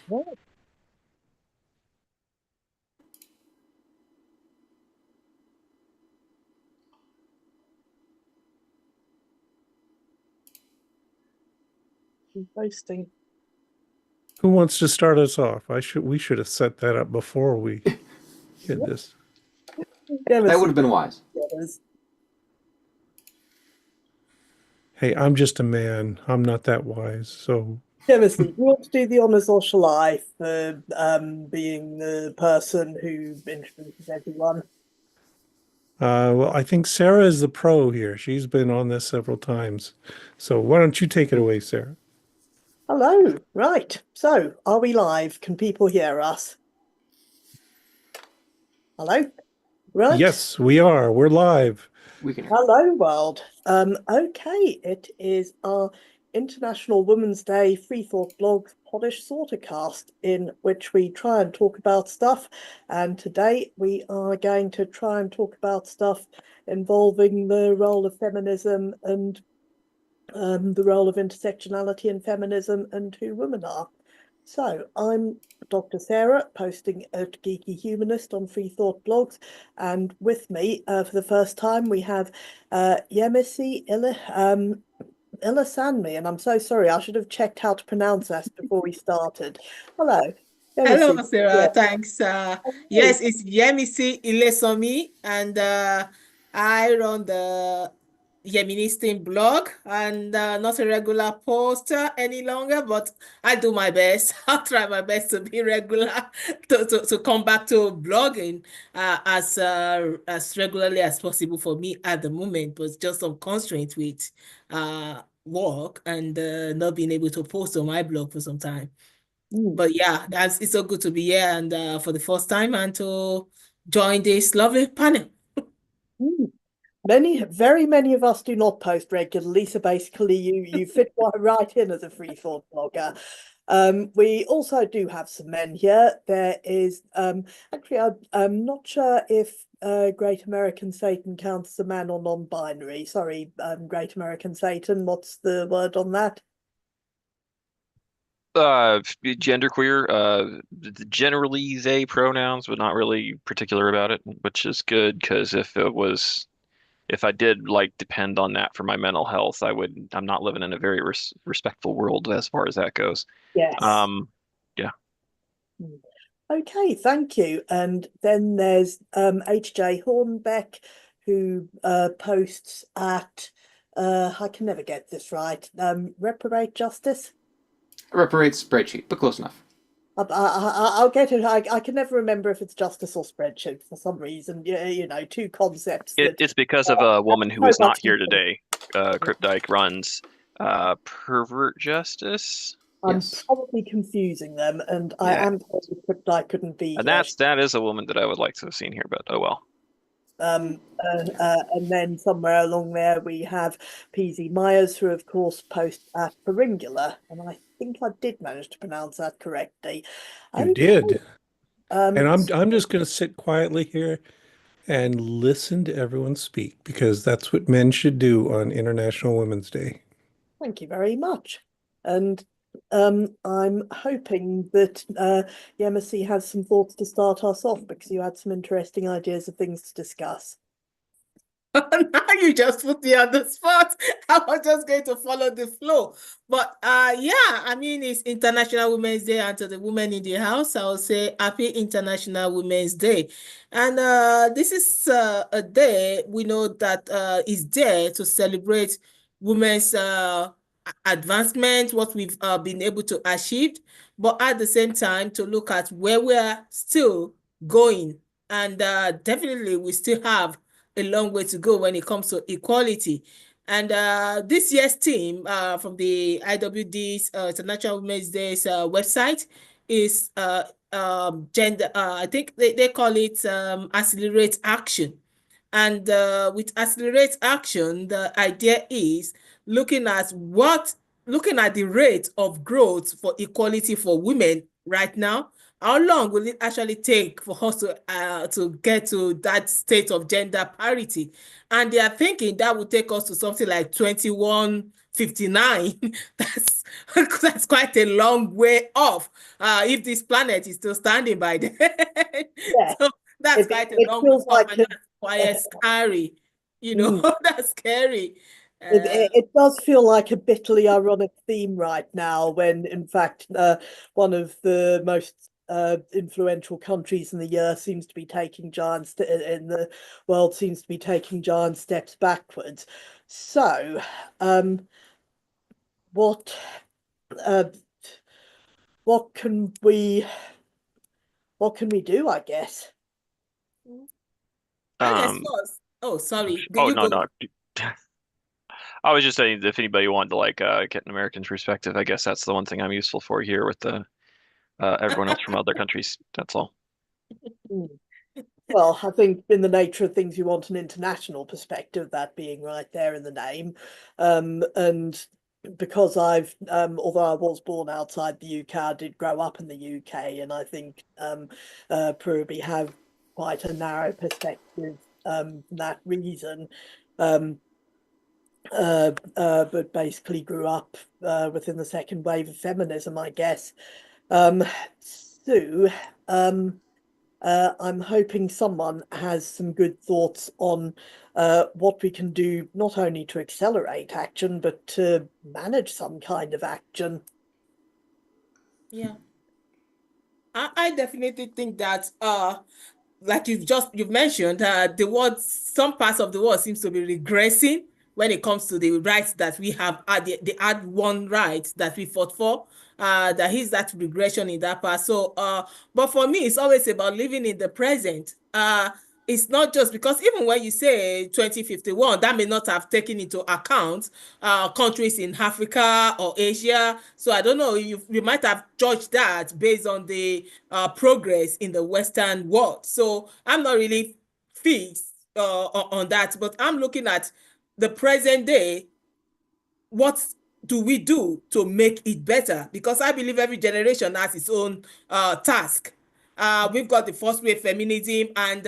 Yeah. Posting. Who wants to start us off? We should have set that up before we did this. That Jealousy. would have been wise. Hey, I'm just a man. I'm not that wise. So, Jealousy. You want to do the honours, or shall I, for being the person who introduces everyone? well, I think Sarah is the pro here. She's been on this several times. So why don't you take it away, Sarah? Hello. Right. So, are we live? Can people hear us? Hello. Right. Yes, we are. We're live. We can. Hello, world. Okay, it is our International Women's Day Free Thought Blog Polished Sortercast, in which we try and talk about stuff. And today we are going to try and talk about stuff involving the role of feminism and the role of intersectionality in feminism and who women are. So I'm Dr. Sarah, posting at Geeky Humanist on Free Thought Blogs, and with me for the first time we have Yemisi Ilasanmi, and I'm so sorry, I should have checked how to pronounce that before we started. Hello, Hello, Yemisi. Yeah. Sarah. Thanks. Hey. Yes, it's Yemisi Ilesomi, and I run the Yeministing blog, and not a regular poster any longer, but I do my best. I'll try my best to be regular, to come back to blogging as regularly as possible for me at the moment, but just some constraints with work and not being able to post on my blog for some time. Mm. But yeah, it's so good to be here and for the first time and to join this lovely panel. Mm. Very many of us do not post regularly, so basically you fit right in as a free thought blogger. We also do have some men here. There is actually I'm not sure if Great American Satan counts as a man or non-binary. Sorry, Great American Satan, what's the word on that? Genderqueer, generally they pronouns, but not really particular about it, which is good because if I did like depend on that for my mental health, I'm not living in a very respectful world as far as that goes. Yes. Um, yeah. Mm. Okay, thank you. And then there's H.J. Hornbeck, who posts at I can never get this right. Reprobate Justice. Reparate spreadsheet, but close enough. I'll get it. I can never remember if it's justice or spreadsheet for some reason. You know, two concepts that It's because of a woman who so is not much. here today. Crypt Dyke runs Pervert Justice. I'm Yes. probably confusing them, and I Yeah. am told that I couldn't be And here. that is a woman that I would like to have seen here, but oh well. And then somewhere along there we have PZ Myers, who of course posts at Peringula, and I think I did manage to pronounce that correctly. You Okay. did. Um, And I'm just going to sit quietly here and listen to everyone speak because that's what men should do on International Women's Day. Thank you very much. And I'm hoping that Yemisi has some thoughts to start us off, because you had some interesting ideas of things to discuss. Now you just put me on the spot. I was just going to follow the flow. But yeah, I mean, it's International Women's Day, and to the women in the house, I will say Happy International Women's Day. And this is a day we know that is there to celebrate women's advancement, what we've been able to achieve, but at the same time to look at where we're still going. And definitely we still have a long way to go when it comes to equality. And this year's theme from the IWD's International Women's Day's website is gender, I think they call it accelerate action. And with accelerate action, the idea is looking at looking at the rate of growth for equality for women right now. How long will it actually take for us to get to that state of gender parity? And they are thinking that would take us to something like 59. That's quite a long way off. If this planet is still standing by then. Yeah, So that's quite a it long way feels off, like and that's quite scary. That's scary. it does feel like a bitterly ironic theme right now, when in fact one of the most influential countries in the year seems to be taking in the world seems to be taking giant steps backwards. So, what uh, what can we do, I guess? I guess Um, first. Oh, sorry. Did oh you no, go? no. I was just saying if anybody wanted to like get an American perspective, I guess that's the one thing I'm useful for here with the everyone else from other countries. That's all. Hmm. Well, I think in the nature of things, you want an international perspective, that being right there in the name. And because although I was born outside the UK, I did grow up in the UK, and I think probably have quite a narrow perspective for that reason. But basically grew up within the second wave of feminism, I guess. So, I'm hoping someone has some good thoughts on what we can do, not only to accelerate action, but to manage some kind of action. Yeah. I definitely think that like you've mentioned, some parts of the world seems to be regressing when it comes to the rights that we have, the ad one right that we fought for. That is that regression in that part. So but for me, it's always about living in the present. It's not just because even when you say 2051, that may not have taken into account countries in Africa or Asia. So I don't know, you might have judged that based on the progress in the Western world. So I'm not really fixed on that, but I'm looking at the present day. What do we do to make it better? Because I believe every generation has its own task. We've got the first wave feminism, and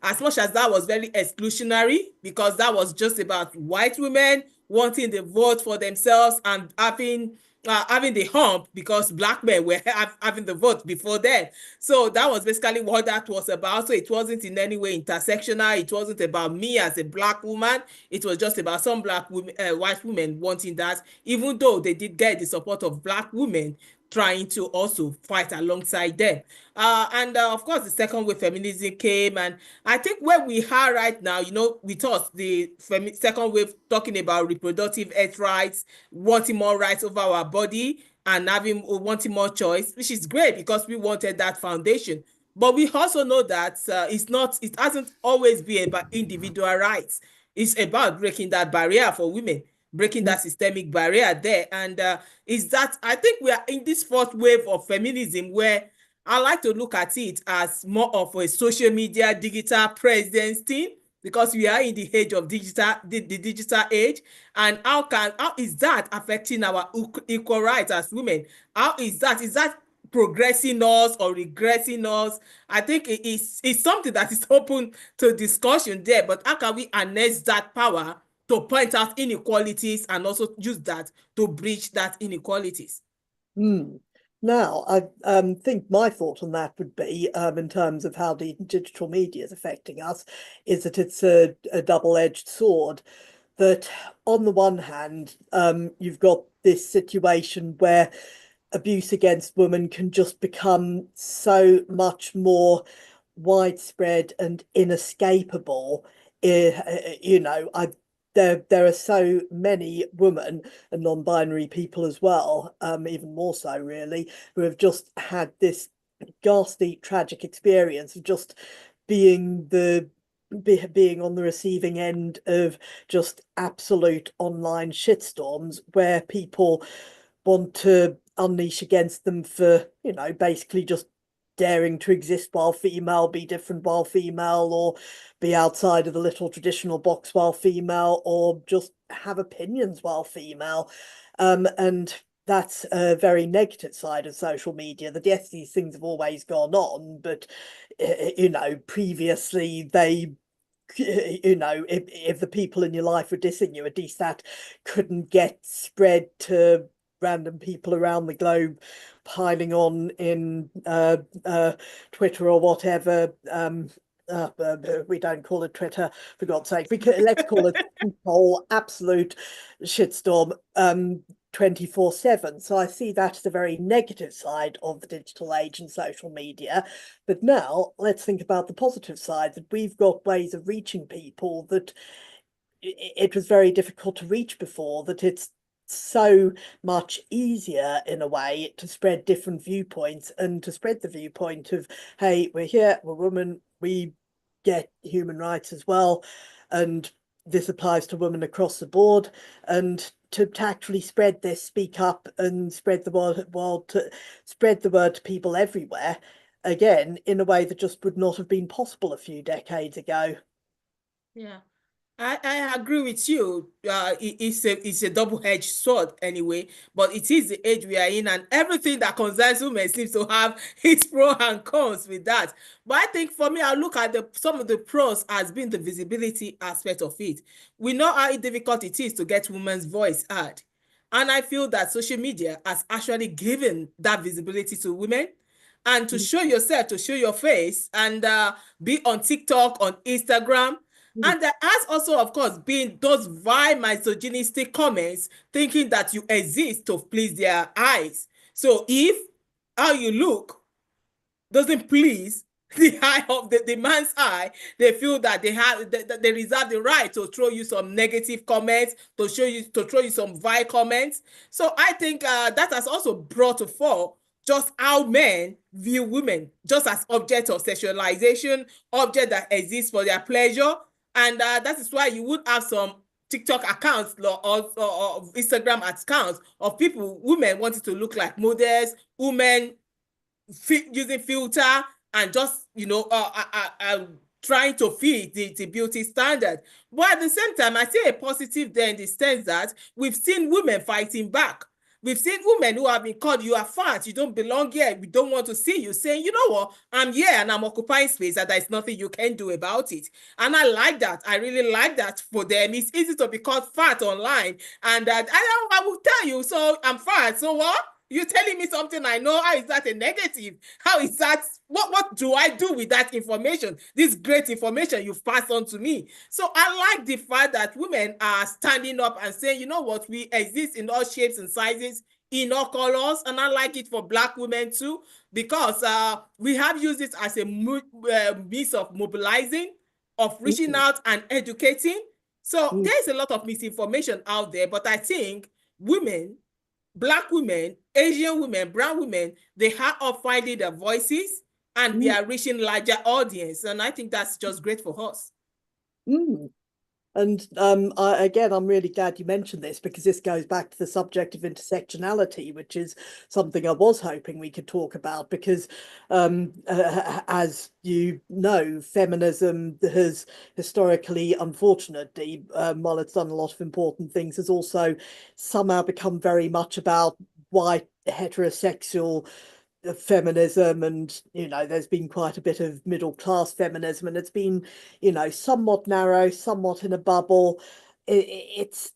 as much as that was very exclusionary, because that was just about white women wanting the vote for themselves and having the hump because black men were having the vote before then. So that was basically what that was about. So it wasn't in any way intersectional. It wasn't about me as a black woman. It was just about some black women, white women wanting that, even though they did get the support of black women trying to also fight alongside them. And of course, the second wave feminism came. And I think where we are right now, with us, the second wave talking about reproductive health rights, wanting more rights over our body, and wanting more choice, which is great because we wanted that foundation. But we also know that it hasn't always been about individual rights. It's about breaking that barrier for women, breaking that systemic barrier there. And is that I think we are in this fourth wave of feminism where I like to look at it as more of a social media digital presence thing, because we are in the age of the digital age. And how is that affecting our equal rights as women? How is that progressing us or regressing us? I think it's something that is open to discussion there, but how can we harness that power to point out inequalities and also use that to bridge that inequalities? Hmm. Now, I think my thought on that would be, in terms of how the digital media is affecting us, is that it's a double-edged sword. That on the one hand, you've got this situation where abuse against women can just become so much more widespread and inescapable. There are so many women and non-binary people as well, even more so really, who have just had this ghastly, tragic experience of just being being on the receiving end of just absolute online shitstorms where people want to unleash against them for, basically just daring to exist while female, be different while female, or be outside of the little traditional box while female, or just have opinions while female. And that's a very negative side of social media. That yes, these things have always gone on, but previously they you know, if the people in your life were dissing you, at least that couldn't get spread to random people around the globe, piling on in Twitter or whatever. We don't call it Twitter, for God's sake. Let's call it a whole absolute shitstorm 24/7. So I see that as a very negative side of the digital age and social media. But now let's think about the positive side, that we've got ways of reaching people that it was very difficult to reach before, that it's so much easier in a way to spread different viewpoints and to spread the viewpoint of, hey, we're here, we're women, we get human rights as well, and this applies to women across the board, and to actually spread this, speak up and spread the word to people everywhere, again, in a way that just would not have been possible a few decades ago. Yeah. I agree with you. It's a double-edged sword anyway, but it is the age we are in, and everything that concerns women seems to have its pros and cons with that. But I think for me, I look at some of the pros as being the visibility aspect of it. We know how difficult it is to get women's voice heard, and I feel that social media has actually given that visibility to women. And to show yourself, to show your face, and be on TikTok, on Instagram. And there has also, of course, been those vile misogynistic comments thinking that you exist to please their eyes. So if how you look doesn't please the eye of the man's eye, they feel that they reserve the right to throw you some negative comments, to throw you some vile comments. So I think that has also brought to fore just how men view women, just as objects of sexualization, objects that exist for their pleasure. And that is why you would have some TikTok accounts or Instagram accounts of people, women wanting to look like models, women using filter and just, trying to fit the beauty standard. But at the same time, I see a positive there in the sense that we've seen women fighting back. We've seen women who have been called, you are fat, you don't belong here, we don't want to see you, saying, you know what, I'm here and I'm occupying space and there's nothing you can do about it. And I like that. I really like that for them. It's easy to be called fat online. And I will tell you, so I'm fat, so what? You're telling me something I know. How is that a negative? How is that? What do I do with that information? This great information you've passed on to me. So I like the fact that women are standing up and saying, you know what, we exist in all shapes and sizes, in all colors. And I like it for Black women too, because we have used it as a means of mobilizing, of reaching out and educating. So there's a lot of misinformation out there, but I think women, Black women, Asian women, brown women, they are finding their voices and we are reaching larger audience. And I think that's just great for us. And again, I'm really glad you mentioned this, because this goes back to the subject of intersectionality, which is something I was hoping we could talk about, because as you know, feminism has historically, unfortunately, while it's done a lot of important things, has also somehow become very much about white heterosexual feminism, and there's been quite a bit of middle class feminism, and it's been somewhat narrow, somewhat in a bubble. It's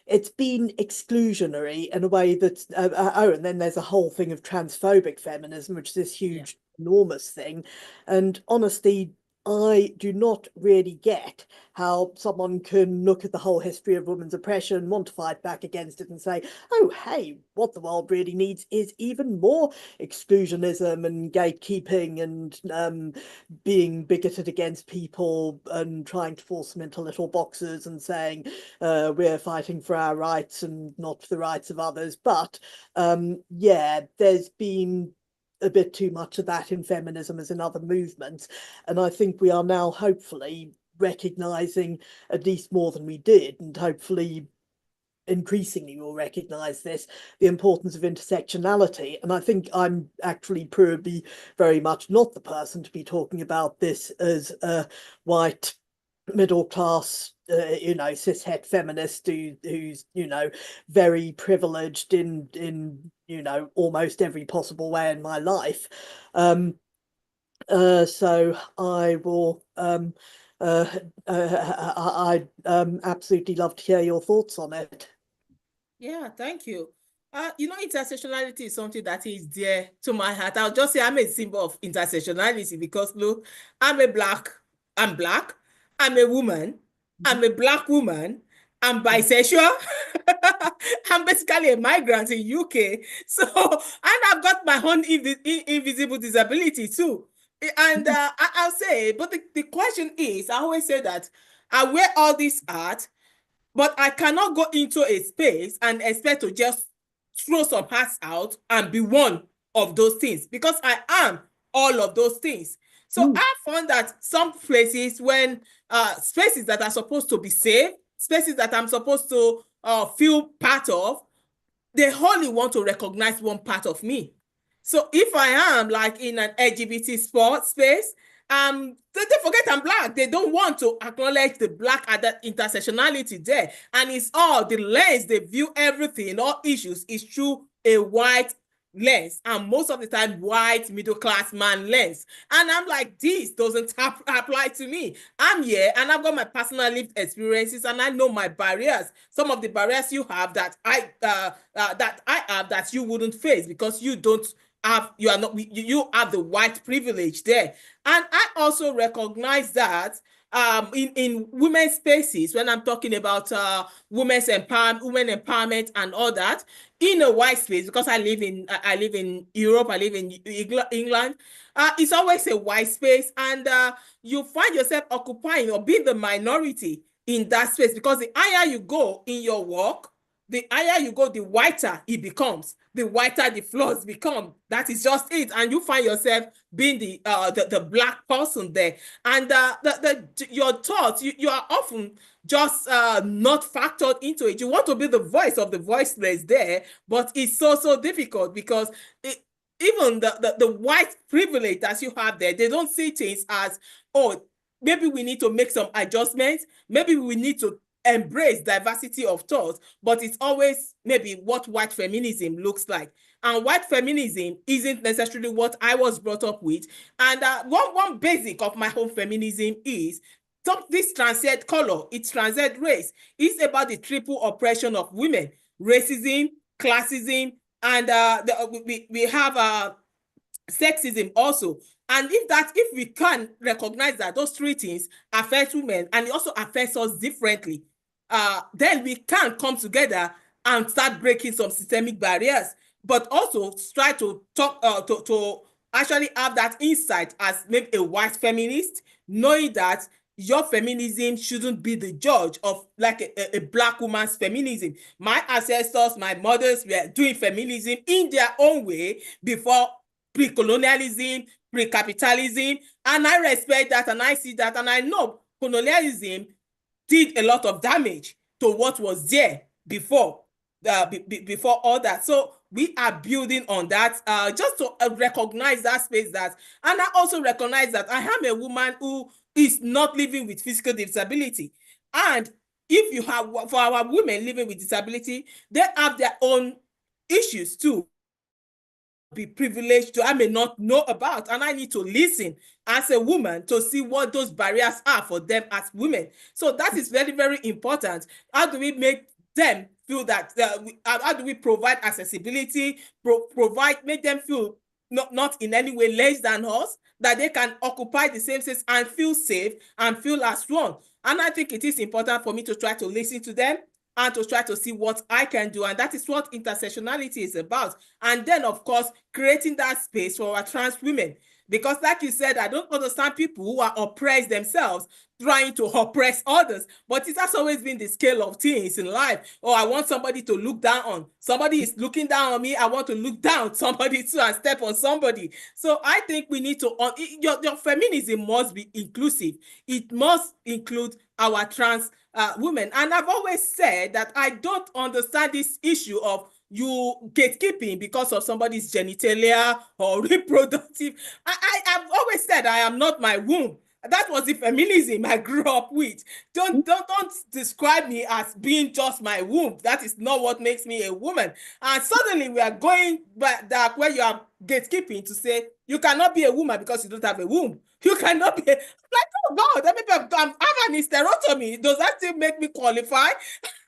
it's been exclusionary in a way that and then there's a whole thing of transphobic feminism, which is this huge enormous thing. And honestly, I do not really get how someone can look at the whole history of women's oppression, want to fight back against it and say, oh, hey, what the world really needs is even more exclusionism and gatekeeping and being bigoted against people and trying to force them into little boxes and saying we're fighting for our rights and not for the rights of others. But yeah, there's been a bit too much of that in feminism as in other movements. And I think we are now hopefully recognizing, at least more than we did, and hopefully increasingly will recognize this, the importance of intersectionality. And I think I'm actually probably very much not the person to be talking about this as a white middle class cishet feminist who's very privileged in almost every possible way in my life. So I will I'd absolutely love to hear your thoughts on it. Yeah, thank you. Intersectionality is something that is dear to my heart. I'll just say I'm a symbol of intersectionality because look, I'm black, I'm a woman, I'm a black woman, I'm bisexual, I'm basically a migrant in UK. So, and I've got my own invisible disability too. And I'll say, but the question is, I always say that I wear all this art, but I cannot go into a space and expect to just throw some hats out and be one of those things because I am all of those things. So I found that some places when spaces that are supposed to be safe, spaces that I'm supposed to feel part of, they only want to recognize one part of me. So if I am like in an LGBT sports space, they forget I'm black. They don't want to acknowledge the black intersectionality there. And it's all the lens they view everything, all issues is through a white lens, and most of the time white middle class man lens. And I'm like, this doesn't apply to me. I'm here and I've got my personal lived experiences and I know my barriers. Some of the barriers you have that I have that you wouldn't face because you don't have, you are not, you have the white privilege there. And I also recognize that in women's spaces, when I'm talking about women empowerment and all that, in a white space, because I live in Europe, I live in England, it's always a white space, and you find yourself occupying or being the minority in that space because the higher you go in your work, the higher you go, the whiter it becomes. The whiter the flaws become. That is just it. And you find yourself being the black person there. And your thoughts, you are often just not factored into it. You want to be the voice of the voiceless there, but it's so difficult because even the white privilege that you have there, they don't see things as, oh, maybe we need to make some adjustments. Maybe we need to embrace diversity of thought, but it's always maybe what white feminism looks like. And white feminism isn't necessarily what I was brought up with. And one basic of my own feminism is this transcend color, it transcend race. It's about the triple oppression of women: racism, classism, and we have sexism also. And if we can recognize that those three things affect women and it also affects us differently, then we can come together and start breaking some systemic barriers, but also try to talk to actually have that insight as maybe a white feminist, knowing that your feminism shouldn't be the judge of like a black woman's feminism. My ancestors, my mothers were doing feminism in their own way before pre-colonialism, pre-capitalism, and I respect that and I see that, and I know colonialism did a lot of damage to what was there before before all that. So we are building on that just to recognize that space, that, and I also recognize that I am a woman who is not living with physical disability. And if you have, for our women living with disability, they have their own issues too, be privileged to, I may not know about, and I need to listen as a woman to see what those barriers are for them as women. So that is very important. How do we make them feel that how do we provide accessibility, make them feel not in any way less than us, that they can occupy the same space and feel safe and feel as one. And I think it is important for me to try to listen to them and to try to see what I can do. And that is what intersectionality is about. And then, of course, creating that space for our trans women. Because like you said, I don't understand people who are oppressed themselves trying to oppress others. But it has always been the scale of things in life. Oh, I want somebody to look down on. Somebody is looking down on me. I want to look down somebody too and step on somebody. So I think we need to, your feminism must be inclusive. It must include our trans women. And I've always said that I don't understand this issue of you gatekeeping because of somebody's genitalia or reproductive. I've always said I am not my womb. That was the feminism I grew up with. Don't describe me as being just my womb. That is not what makes me a woman. And suddenly we are going back that where you are gatekeeping to say you cannot be a woman because you don't have a womb. You cannot be like, oh God, I have an hysterectomy. Does that still make me qualify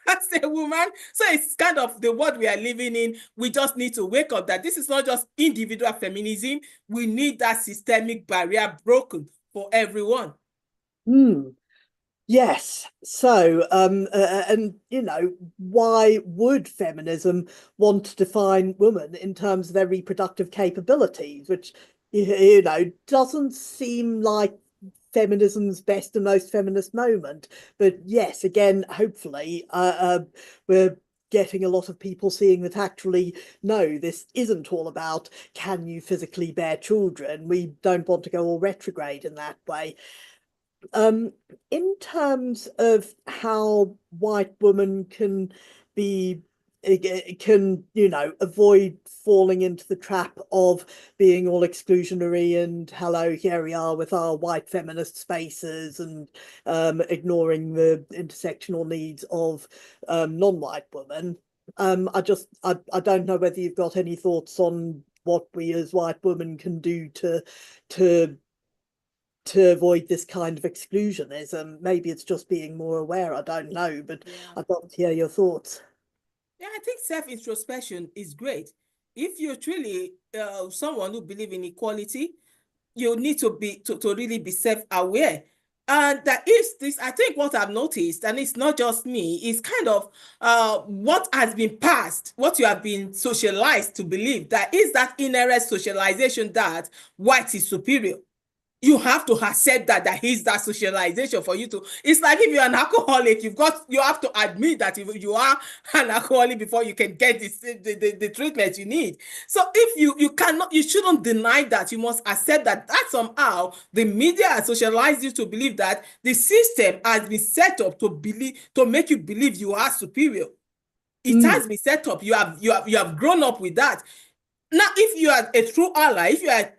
as a woman? So it's kind of the world we are living in. We just need to wake up that this is not just individual feminism. We need that systemic barrier broken for everyone. Yes. So, and why would feminism want to define women in terms of their reproductive capabilities, which doesn't seem like feminism's best and most feminist moment. But yes, again, hopefully, we're getting a lot of people seeing that actually, no, this isn't all about can you physically bear children. We don't want to go all retrograde in that way. In terms of how white women can avoid falling into the trap of being all exclusionary and hello, here we are with our white feminist spaces and ignoring the intersectional needs of non-white women. I don't know whether you've got any thoughts on what we as white women can do to avoid this kind of exclusionism. Maybe it's just being more aware, I don't know, but I'd love to hear your thoughts. Yeah, I think self-introspection is great. If you're truly someone who believes in equality, you need to really be self-aware. And that is this, I think what I've noticed, and it's not just me, is kind of what has been passed, what you have been socialized to believe, that is that inherent socialization that white is superior. You have to accept that is that socialization for you to. It's like if you're an alcoholic, you have to admit that if you are an alcoholic before you can get the treatment you need. So if you shouldn't deny that. You must accept that somehow the media has socialized you to believe that the system has been set up to make you believe you are superior. It has been set up. You have grown up with that. Now, if you are a true ally, if you are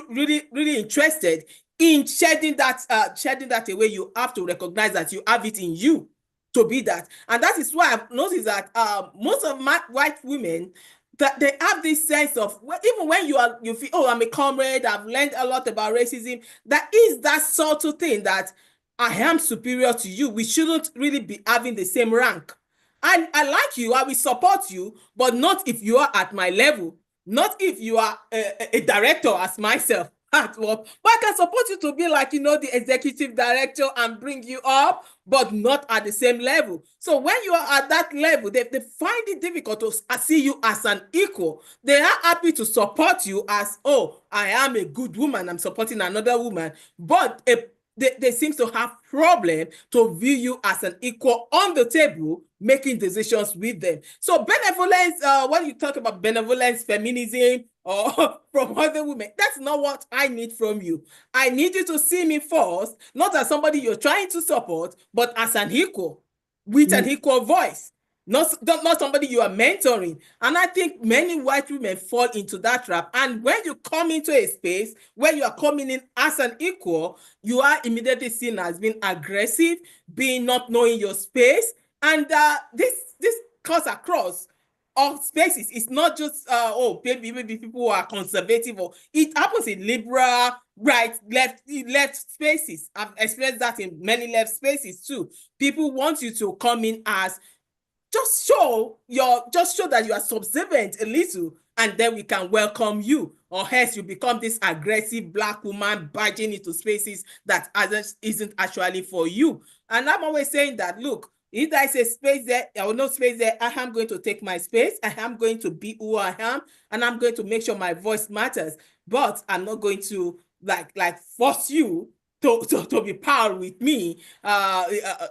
really, really interested in shedding that away, you have to recognize that you have it in you to be that. And that is why I've noticed that most of my white women, that they have this sense of, even when you feel, oh, I'm a comrade, I've learned a lot about racism, that is that subtle thing that I am superior to you. We shouldn't really be having the same rank. I like you, I will support you, but not if you are at my level. Not if you are a director as myself at work, but I can support you to be like, the executive director and bring you up, but not at the same level. So when you are at that level, they find it difficult to see you as an equal. They are happy to support you as, oh, I am a good woman, I'm supporting another woman, but they seem to have problem to view you as an equal on the table, making decisions with them. So benevolence, when you talk about benevolence, feminism, or from other women, that's not what I need from you. I need you to see me first, not as somebody you're trying to support, but as an equal, with an equal voice. Not somebody you are mentoring. And I think many white women fall into that trap. And when you come into a space where you are coming in as an equal, you are immediately seen as being aggressive, being not knowing your space. And this cuts across all spaces. It's not just, maybe people who are conservative, or it happens in liberal, right, left spaces. I've experienced that in many left spaces too. People want you to come in as, just show that you are subservient a little, and then we can welcome you, or else you become this aggressive Black woman barging into spaces that isn't actually for you. And I'm always saying that, look, if there is a space there, or no space there, I am going to take my space. I am going to be who I am, and I'm going to make sure my voice matters. But I'm not going to like force you to be powered with me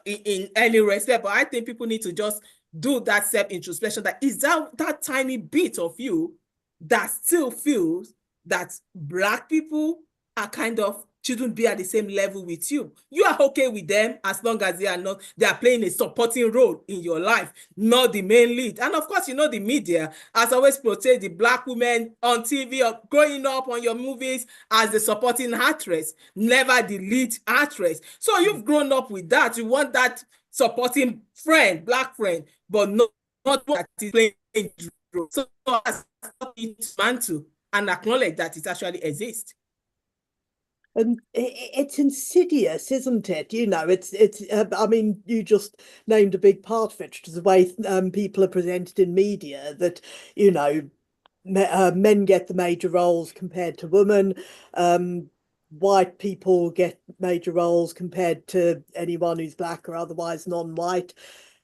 in any respect. But I think people need to just do that self-introspection. That is that tiny bit of you that still feels that Black people are kind of shouldn't be at the same level with you. You are okay with them as long as they are playing a supporting role in your life, not the main lead. And of course, the media has always portrayed the Black women on TV or growing up on your movies as the supporting actress, never the lead actress. So you've grown up with that. You want that supporting friend, Black friend, but not one that is playing a role. So mantle and acknowledge that it actually exists. And it's insidious, isn't it? I mean, you just named a big part of it, which is the way people are presented in media, that, men get the major roles compared to women. White people get major roles compared to anyone who's Black or otherwise non-white.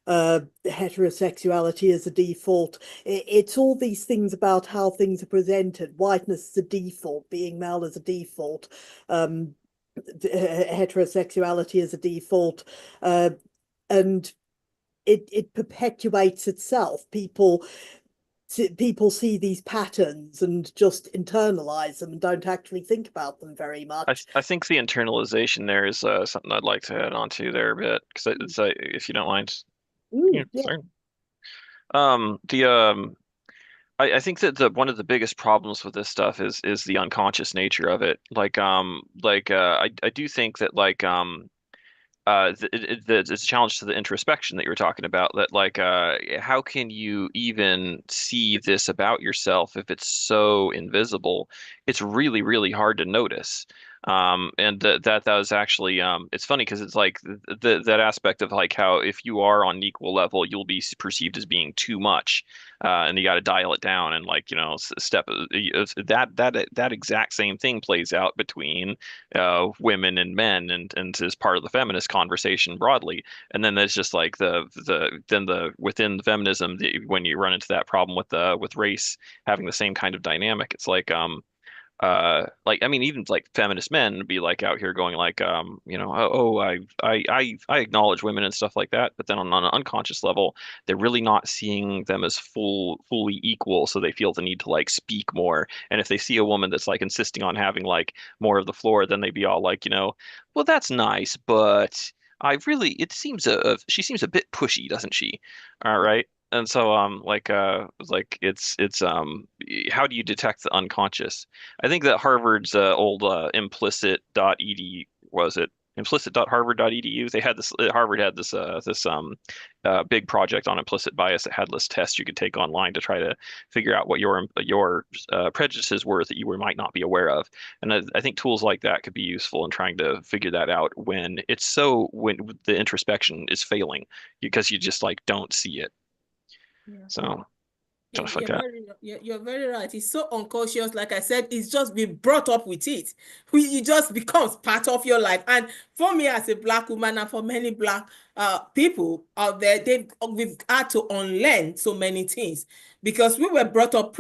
Heterosexuality as a default. It's all these things about how things are presented. Whiteness is a default, being male is a default, heterosexuality is a default, and it perpetuates itself. People see these patterns and just internalize them and don't actually think about them very much. I think the internalization there is something I'd like to add on to there a bit, because it's if you don't mind. Yeah, Yeah. sorry. I think that one of the biggest problems with this stuff is the unconscious nature of it. I do think that it's a challenge to the introspection that you were talking about, that how can you even see this about yourself if it's so invisible? It's really, really hard to notice. And that was actually it's funny because it's like that aspect of like how if you are on an equal level, you'll be perceived as being too much, and you got to dial it down and step that exact same thing plays out between women and men, and is part of the feminist conversation broadly. And then there's just like the within feminism, when you run into that problem with race having the same kind of dynamic, it's I mean, even like feminist men would be like out here going I acknowledge women and stuff like that, but then on an unconscious level they're really not seeing them as fully equal, so they feel the need to like speak more. And if they see a woman that's like insisting on having like more of the floor, then they'd be all like, well, that's nice, but it seems she seems a bit pushy, doesn't she? All right. And so how do you detect the unconscious? I think that Harvard's old implicit.edu, was it implicit.harvard.edu? They had this Harvard had this big project on implicit bias that had this test you could take online to try to figure out what your prejudices were that you might not be aware of. And I think tools like that could be useful in trying to figure that out when the introspection is failing because you just like don't see it. Yeah. So stuff like that. You're very right. It's so unconscious. Like I said, it's just been brought up with it. It just becomes part of your life. And for me as a Black woman, and for many Black people out there, we've had to unlearn so many things because we were brought up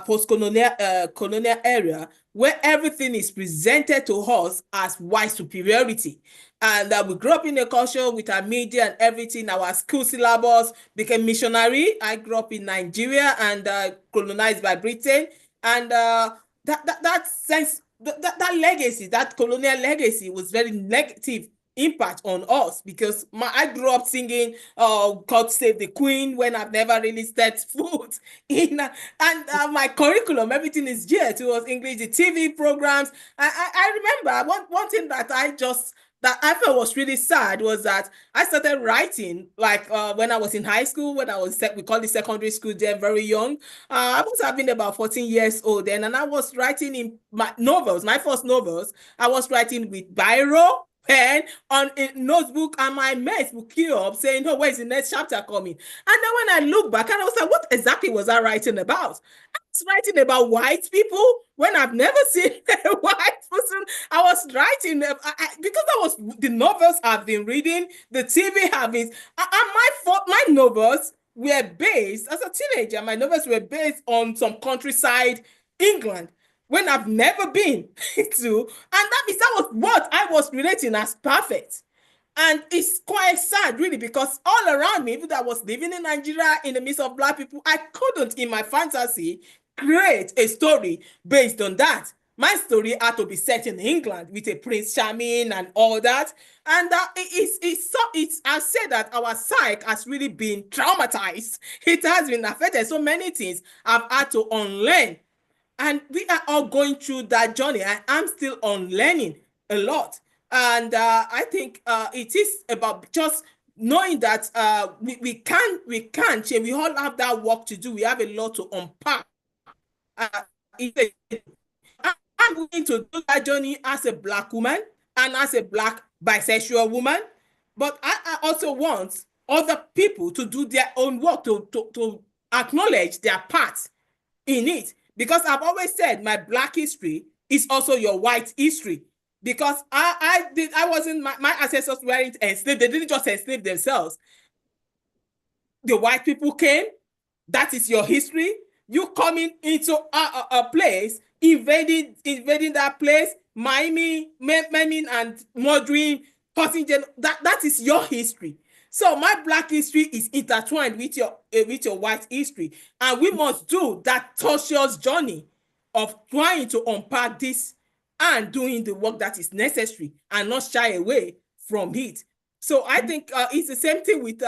post-colonial colonial era where everything is presented to us as white superiority. And we grew up in a culture with our media and everything. Our school syllabus became missionary. I grew up in Nigeria and colonized by Britain. And that sense, that legacy, that colonial legacy was very negative impact on us because I grew up singing God Save the Queen when I've never really stepped foot in and my curriculum, everything is geared towards English, the TV programs. I remember one thing that I felt was really sad was that I started writing when I was in high school, when I was we call it secondary school then, very young. I was having about 14 years old then, and I was writing in my novels, my first novels. I was writing with biro, pen on a notebook, and my mates would queue up saying, "Oh, where's the next chapter coming?" And then when I look back, and I was like, "What exactly was I writing about?" I was writing about white people when I've never seen a white person. I was writing because that was the novels I've been reading, the TV have been, and my novels were based as a teenager. My novels were based on some countryside England when I've never been to, and that means that was what I was relating as perfect. And it's quite sad, really, because all around me, even though I was living in Nigeria in the midst of Black people, I couldn't, in my fantasy, create a story based on that. My story had to be set in England with a Prince Charming and all that. And I said that our psyche has really been traumatized. It has been affected. So many things I've had to unlearn. And we are all going through that journey. I am still unlearning a lot. And I think it is about just knowing that we can't change. We all have that work to do. We have a lot to unpack. I'm willing to do that journey as a Black woman and as a Black bisexual woman, but I also want other people to do their own work, to acknowledge their part in it. Because I've always said my Black history is also your white history. Because I wasn't, my ancestors weren't enslaved. They didn't just enslave themselves. The white people came. That is your history. You coming into a place, invading that place, miming and murdering, causing that is your history. So my Black history is intertwined with your white history, and we must do that tortuous journey of trying to unpack this and doing the work that is necessary and not shy away from it. So I think it's the same thing with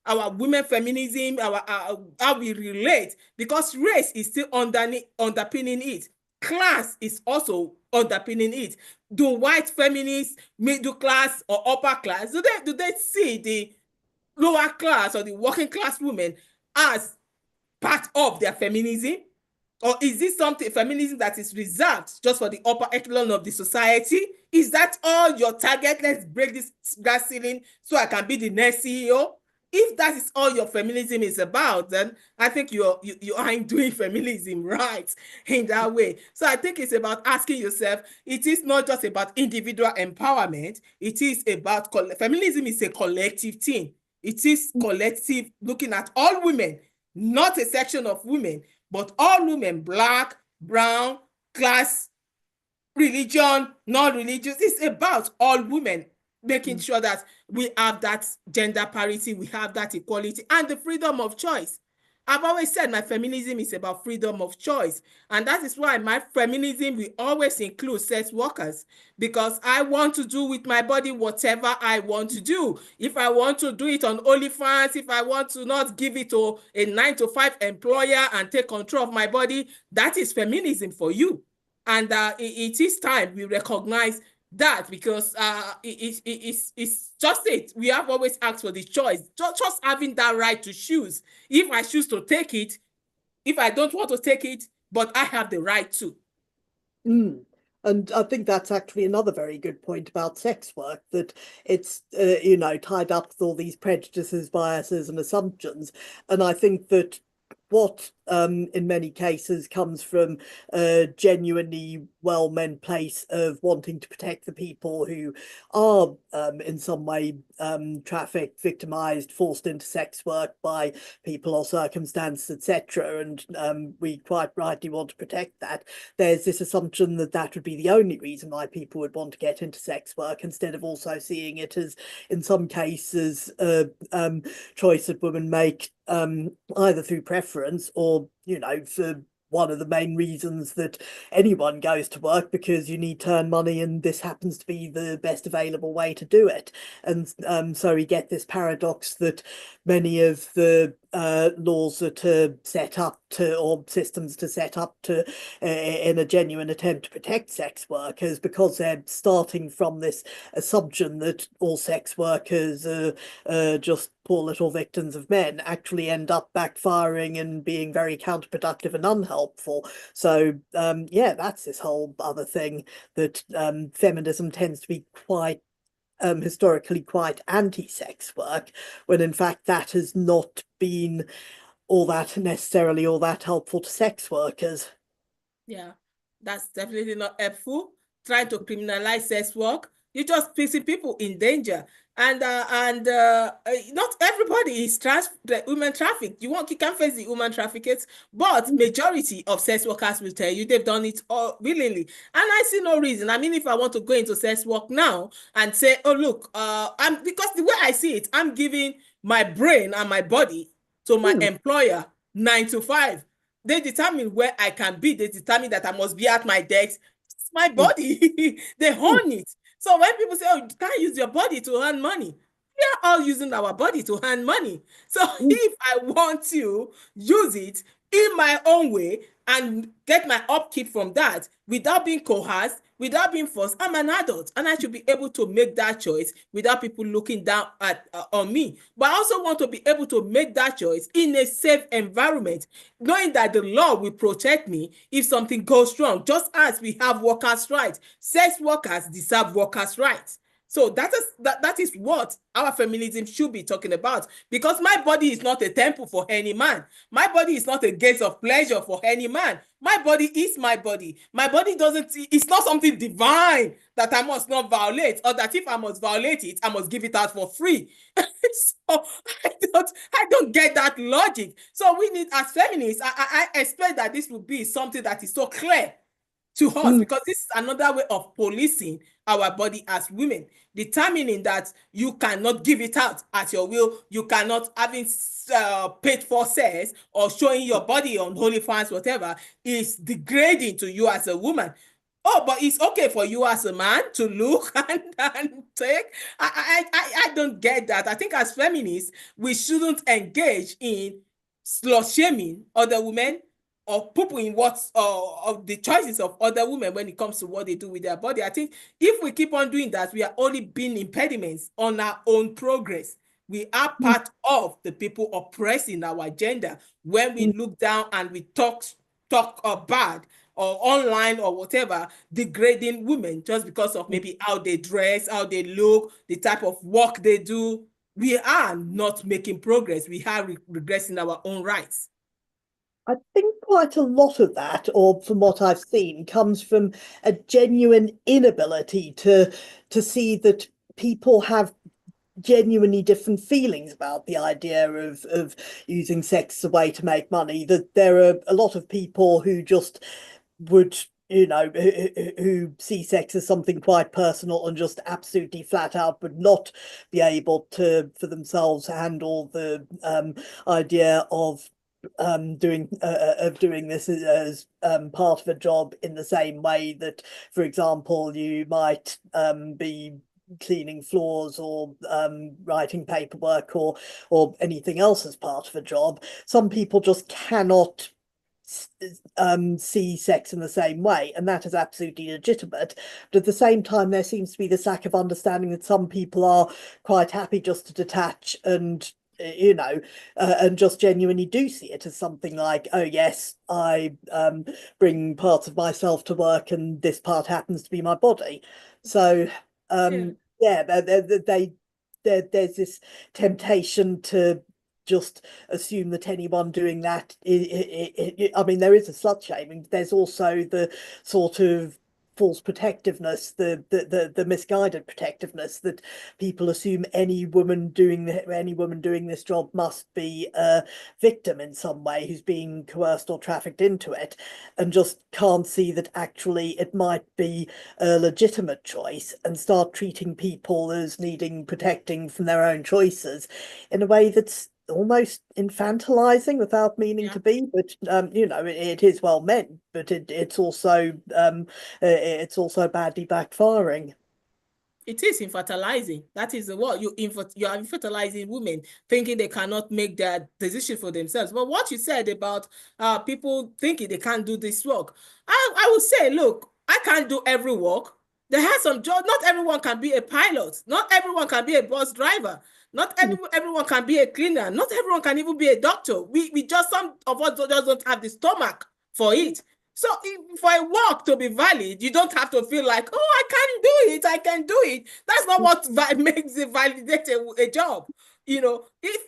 our women feminism, how we relate, because race is still underpinning it. Class is also underpinning it. Do white feminists, middle class or upper class, do they see the lower class or the working class women as part of their feminism? Or is this something, feminism, that is reserved just for the upper echelon of the society? Is that all your target? Let's break this glass ceiling so I can be the next CEO. If that is all your feminism is about, then I think you aren't doing feminism right in that way. So I think it's about asking yourself, it is not just about individual empowerment. It is about, feminism is a collective thing. It is collective, looking at all women, not a section of women, but all women, Black, brown, class, religion, non-religious. It's about all women, making sure that we have that gender parity, we have that equality, and the freedom of choice. I've always said my feminism is about freedom of choice. And that is why my feminism will always include sex workers, because I want to do with my body whatever I want to do. If I want to do it on OnlyFans, if I want to not give it to a 9-to-5 employer and take control of my body, that is feminism for you. And it is time we recognize that, because it's just it. We have always asked for the choice, just having that right to choose. If I choose to take it, if I don't want to take it, but I have the right to. And I think that's actually another very good point about sex work, that it's, tied up with all these prejudices, biases, and assumptions. And I think that what in many cases comes from a genuinely well-meant place of wanting to protect the people who are in some way trafficked, victimized, forced into sex work by people or circumstances, etc. And we quite rightly want to protect that. There's this assumption that that would be the only reason why people would want to get into sex work, instead of also seeing it as, in some cases, a choice that women make either through preference or, for one of the main reasons that anyone goes to work, because you need to earn money and this happens to be the best available way to do it. And so we get this paradox that many of the laws that are set up to, or systems to set up to, in a genuine attempt to protect sex workers, because they're starting from this assumption that all sex workers are just poor little victims of men, actually end up backfiring and being very counterproductive and unhelpful. So yeah, that's this whole other thing, that feminism tends to be quite historically quite anti-sex work, when in fact that has not been all that helpful to sex workers. Yeah, that's definitely not helpful. Trying to criminalize sex work, you just placing people in danger. And not everybody is women trafficked. You can't face the woman traffickers, but majority of sex workers will tell you they've done it all willingly. And I see no reason. I mean, if I want to go into sex work now and say, oh look, because the way I see it, I'm giving my brain and my body to my employer 9 to 5. They determine where I can be. They determine that I must be at my desk my body. They own it. So when people say, oh, you can't use your body to earn money, we are all using our body to earn money. So if I want to use it in my own way and get my upkeep from that without being coerced, without being forced, I'm an adult and I should be able to make that choice without people looking down on me. But I also want to be able to make that choice in a safe environment, knowing that the law will protect me if something goes wrong. Just as we have workers' rights, sex workers deserve workers' rights. So that is what our feminism should be talking about, because my body is not a temple for any man. My body is not a gate of pleasure for any man. My body is my body. My body it's not something divine that I must not violate, or that if I must violate it, I must give it out for free. So I don't get that logic. So we need, as feminists, I expect that this will be something that is so clear to us, because this is another way of policing our body as women, determining that you cannot give it out at your will. You cannot having paid for sex or showing your body on OnlyFans, whatever, is degrading to you as a woman. Oh, but it's okay for you as a man to look and take. I don't get that. I think as feminists, we shouldn't engage in slut shaming other women or poo-pooing of the choices of other women when it comes to what they do with their body. I think if we keep on doing that, we are only being impediments on our own progress. We are part of the people oppressing our gender when we look down and we talk bad or online or whatever, degrading women just because of maybe how they dress, how they look, the type of work they do. We are not making progress. We are regressing our own rights. I think quite a lot of that, or from what I've seen, comes from a genuine inability to see that people have genuinely different feelings about the idea of using sex as a way to make money. That there are a lot of people who just would, who see sex as something quite personal and just absolutely flat out would not be able to, for themselves, handle the idea of doing this as part of a job in the same way that, for example, you might be cleaning floors or writing paperwork or anything else as part of a job. Some people just cannot see sex in the same way, and that is absolutely legitimate. But at the same time, there seems to be this lack of understanding that some people are quite happy just to detach and and just genuinely do see it as something like, oh yes, I bring parts of myself to work and this part happens to be my body. So there's this temptation to just assume that anyone doing that, I mean, there is a slut shaming. There's also the sort of false protectiveness, the misguided protectiveness that people assume any woman doing this job must be a victim in some way who's being coerced or trafficked into it, and just can't see that actually it might be a legitimate choice, and start treating people as needing protecting from their own choices in a way that's almost infantilizing without meaning to be, but it is well meant, but it's also badly backfiring. It is infantilizing. That is the word. You are infantilizing women, thinking they cannot make their decision for themselves. But what you said about people thinking they can't do this work, I would say, look, I can't do every work. There has some jobs. Not everyone can be a pilot. Not everyone can be a bus driver. Not everyone can be a cleaner. Not everyone can even be a doctor. We just, some of us just don't have the stomach for it. So for a work to be valid, you don't have to feel like, oh, I can do it. I can do it. That's not what makes it validate a job. If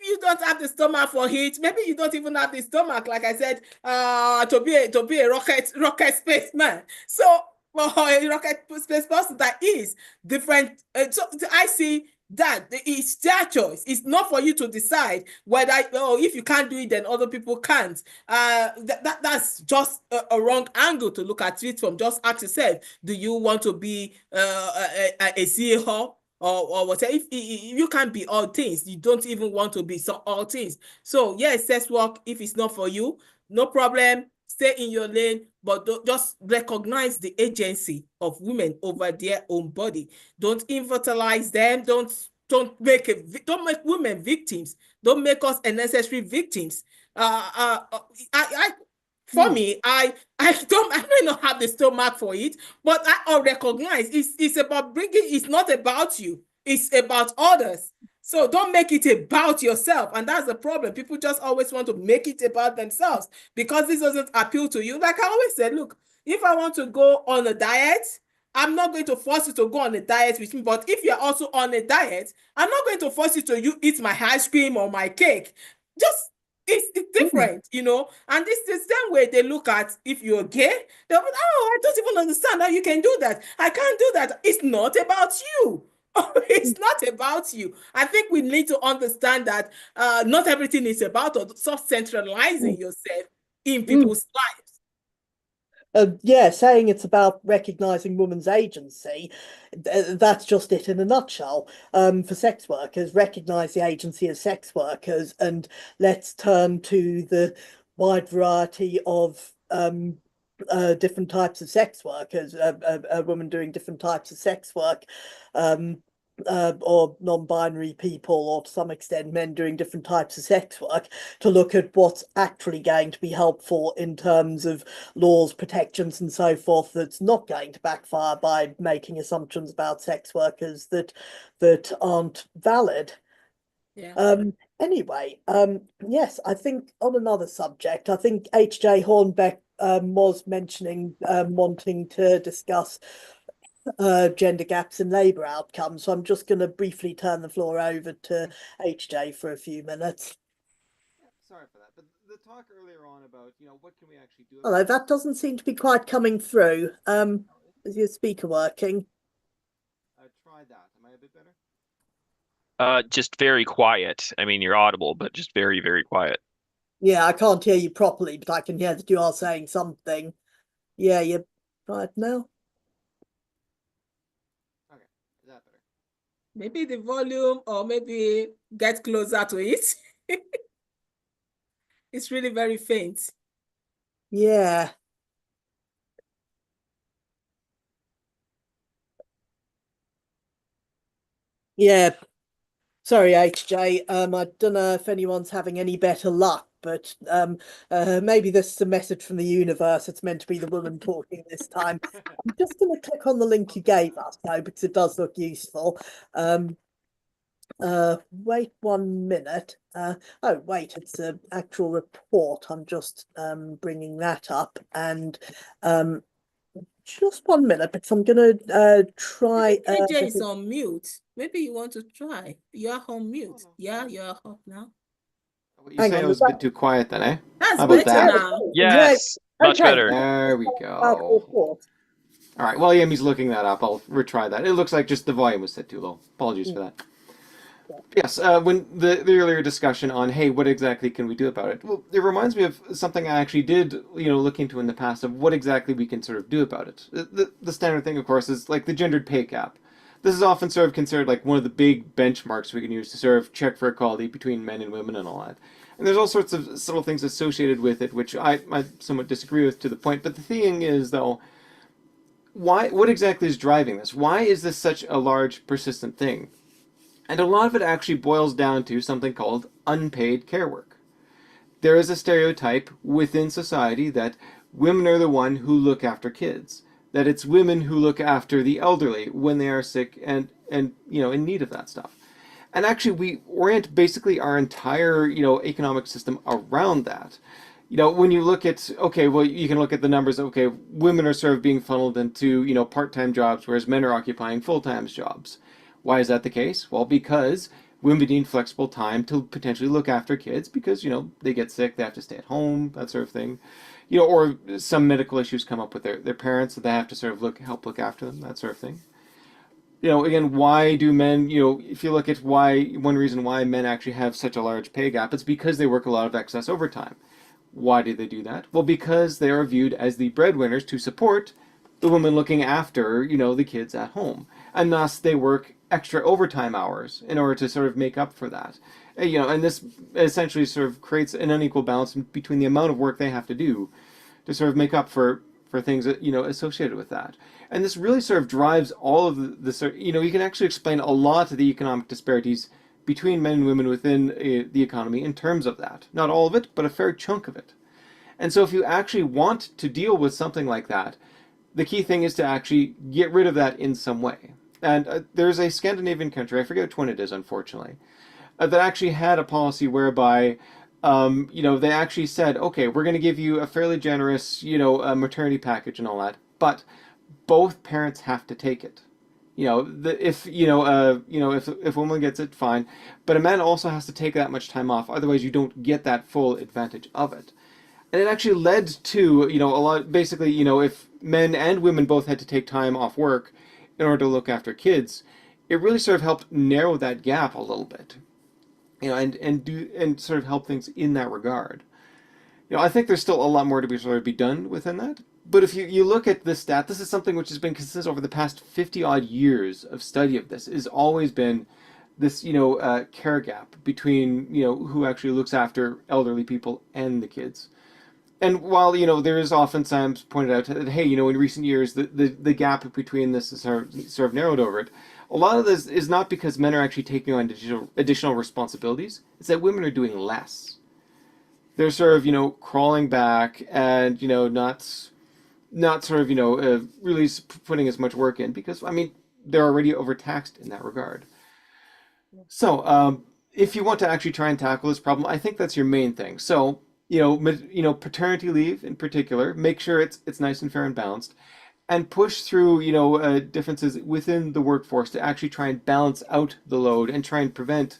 you don't have the stomach for it, maybe you don't even have the stomach, like I said, to be a rocket spaceman. So a rocket space person that is different. So I see that it's their choice. It's not for you to decide whether, if you can't do it, then other people can't. That's just a wrong angle to look at it from. Just ask yourself, do you want to be a CEO or whatever? If you can't be all things, you don't even want to be all things. So yes, sex work, if it's not for you, no problem. stay in your lane, but just recognize the agency of women over their own body. Don't infantilize them. Don't make women victims. Don't make us unnecessary victims. For me, I may not have the stomach for it, but I recognize it's about it's not about you, it's about others. So don't make it about yourself. And that's the problem. People just always want to make it about themselves because this doesn't appeal to you. Like I always said, look, if I want to go on a diet, I'm not going to force you to go on a diet with me. But if you're also on a diet, I'm not going to force you to eat my ice cream or my cake. Just it's different, you know. And it's the same way they look at if you're gay. They'll be, oh, I don't even understand how you can do that. I can't do that. It's not about you. It's not about you. I think we need to understand that not everything is about self-centralizing yourself in people's lives. Yeah, saying it's about recognizing women's agency, that's just it in a nutshell. For sex workers, recognize the agency of sex workers, and let's turn to the wide variety of different types of sex workers, a woman doing different types of sex work, or non-binary people, or to some extent men doing different types of sex work, to look at what's actually going to be helpful in terms of laws, protections, and so forth, that's not going to backfire by making assumptions about sex workers that aren't valid. Yeah. Anyway, yes, I think on another subject, I think H.J. Hornbeck was mentioning wanting to discuss gender gaps in labour outcomes. So I'm just going to briefly turn the floor over to HJ for a few minutes. Sorry for that, but the talk earlier on about, what can we actually do? Although that doesn't seem to be quite coming through. Is your speaker working? Try that. Am I a bit better? Just very quiet. I mean, you're audible, but just very, very quiet. Yeah, I can't hear you properly, but I can hear that you are saying something. Yeah, you're right now. Okay, is that better? Maybe the volume, or maybe get closer to it. It's really very faint. Yeah. Yeah. Sorry, HJ. I don't know if anyone's having any better luck, but maybe this is a message from the universe. It's meant to be the woman talking this time. I'm just going to click on the link you gave us, though, because it does look useful. Wait 1 minute. Oh, wait, it's an actual report. I'm just bringing that up, and just 1 minute, because I'm going to try. AJ is on mute. Maybe you want to try. You are on mute. Yeah, you are up now. What you saying was a bit too quiet then, eh? That's How about better that? now. Yes, much better. There we go. All right, while Yemi's looking that up, I'll retry that. It looks like just the volume was set too low. Apologies for that. Yes, when the earlier discussion on, hey, what exactly can we do about it? Well, it reminds me of something I actually did, look into in the past of what exactly we can sort of do about it. The standard thing, of course, is like the gendered pay gap. This is often sort of considered like one of the big benchmarks we can use to sort of check for equality between men and women and all that. And there's all sorts of subtle things associated with it, which I somewhat disagree with to the point. But the thing is, though, what exactly is driving this? Why is this such a large, persistent thing? And a lot of it actually boils down to something called unpaid care work. There is a stereotype within society that women are the one who look after kids, that it's women who look after the elderly when they are sick and in need of that stuff. And actually, we orient basically our entire economic system around that. When you look at, okay, well, you can look at the numbers. Okay, women are sort of being funneled into part-time jobs, whereas men are occupying full-time jobs. Why is that the case? Well, because women need flexible time to potentially look after kids because, they get sick, they have to stay at home, that sort of thing. Or some medical issues come up with their parents that they have to sort of help look after them, that sort of thing. Again, why do men, if you look at one reason why men actually have such a large pay gap, it's because they work a lot of excess overtime. Why do they do that? Well, because they are viewed as the breadwinners to support the women looking after, the kids at home. And thus they work extra overtime hours in order to sort of make up for that. And this essentially sort of creates an unequal balance between the amount of work they have to do to sort of make up for things that, associated with that. And this really sort of drives all of the you can actually explain a lot of the economic disparities between men and women within the economy in terms of that. Not all of it, but a fair chunk of it. And so if you actually want to deal with something like that, the key thing is to actually get rid of that in some way. And there's a Scandinavian country, I forget which one it is, unfortunately, that actually had a policy whereby, they actually said, okay, we're going to give you a fairly generous, maternity package and all that, but both parents have to take it. If a woman gets it, fine, but a man also has to take that much time off. Otherwise, you don't get that full advantage of it. And it actually led to, a lot, basically, if men and women both had to take time off work in order to look after kids, it really sort of helped narrow that gap a little bit, and sort of help things in that regard. I think there's still a lot more to be done within that. But if you look at this stat, this is something which has been consistent over the past 50 odd years of study of this. Has always been this, care gap between, who actually looks after elderly people and the kids. And while, there is oftentimes pointed out that, hey, in recent years, the gap between this is sort of narrowed over it. A lot of this is not because men are actually taking on additional responsibilities. It's that women are doing less. They're sort of, crawling back and, not sort of, really putting as much work in because, they're already overtaxed in that regard. So, if you want to actually try and tackle this problem, I think that's your main thing. So, paternity leave in particular, make sure it's nice and fair and balanced, and push through, differences within the workforce to actually try and balance out the load and try and prevent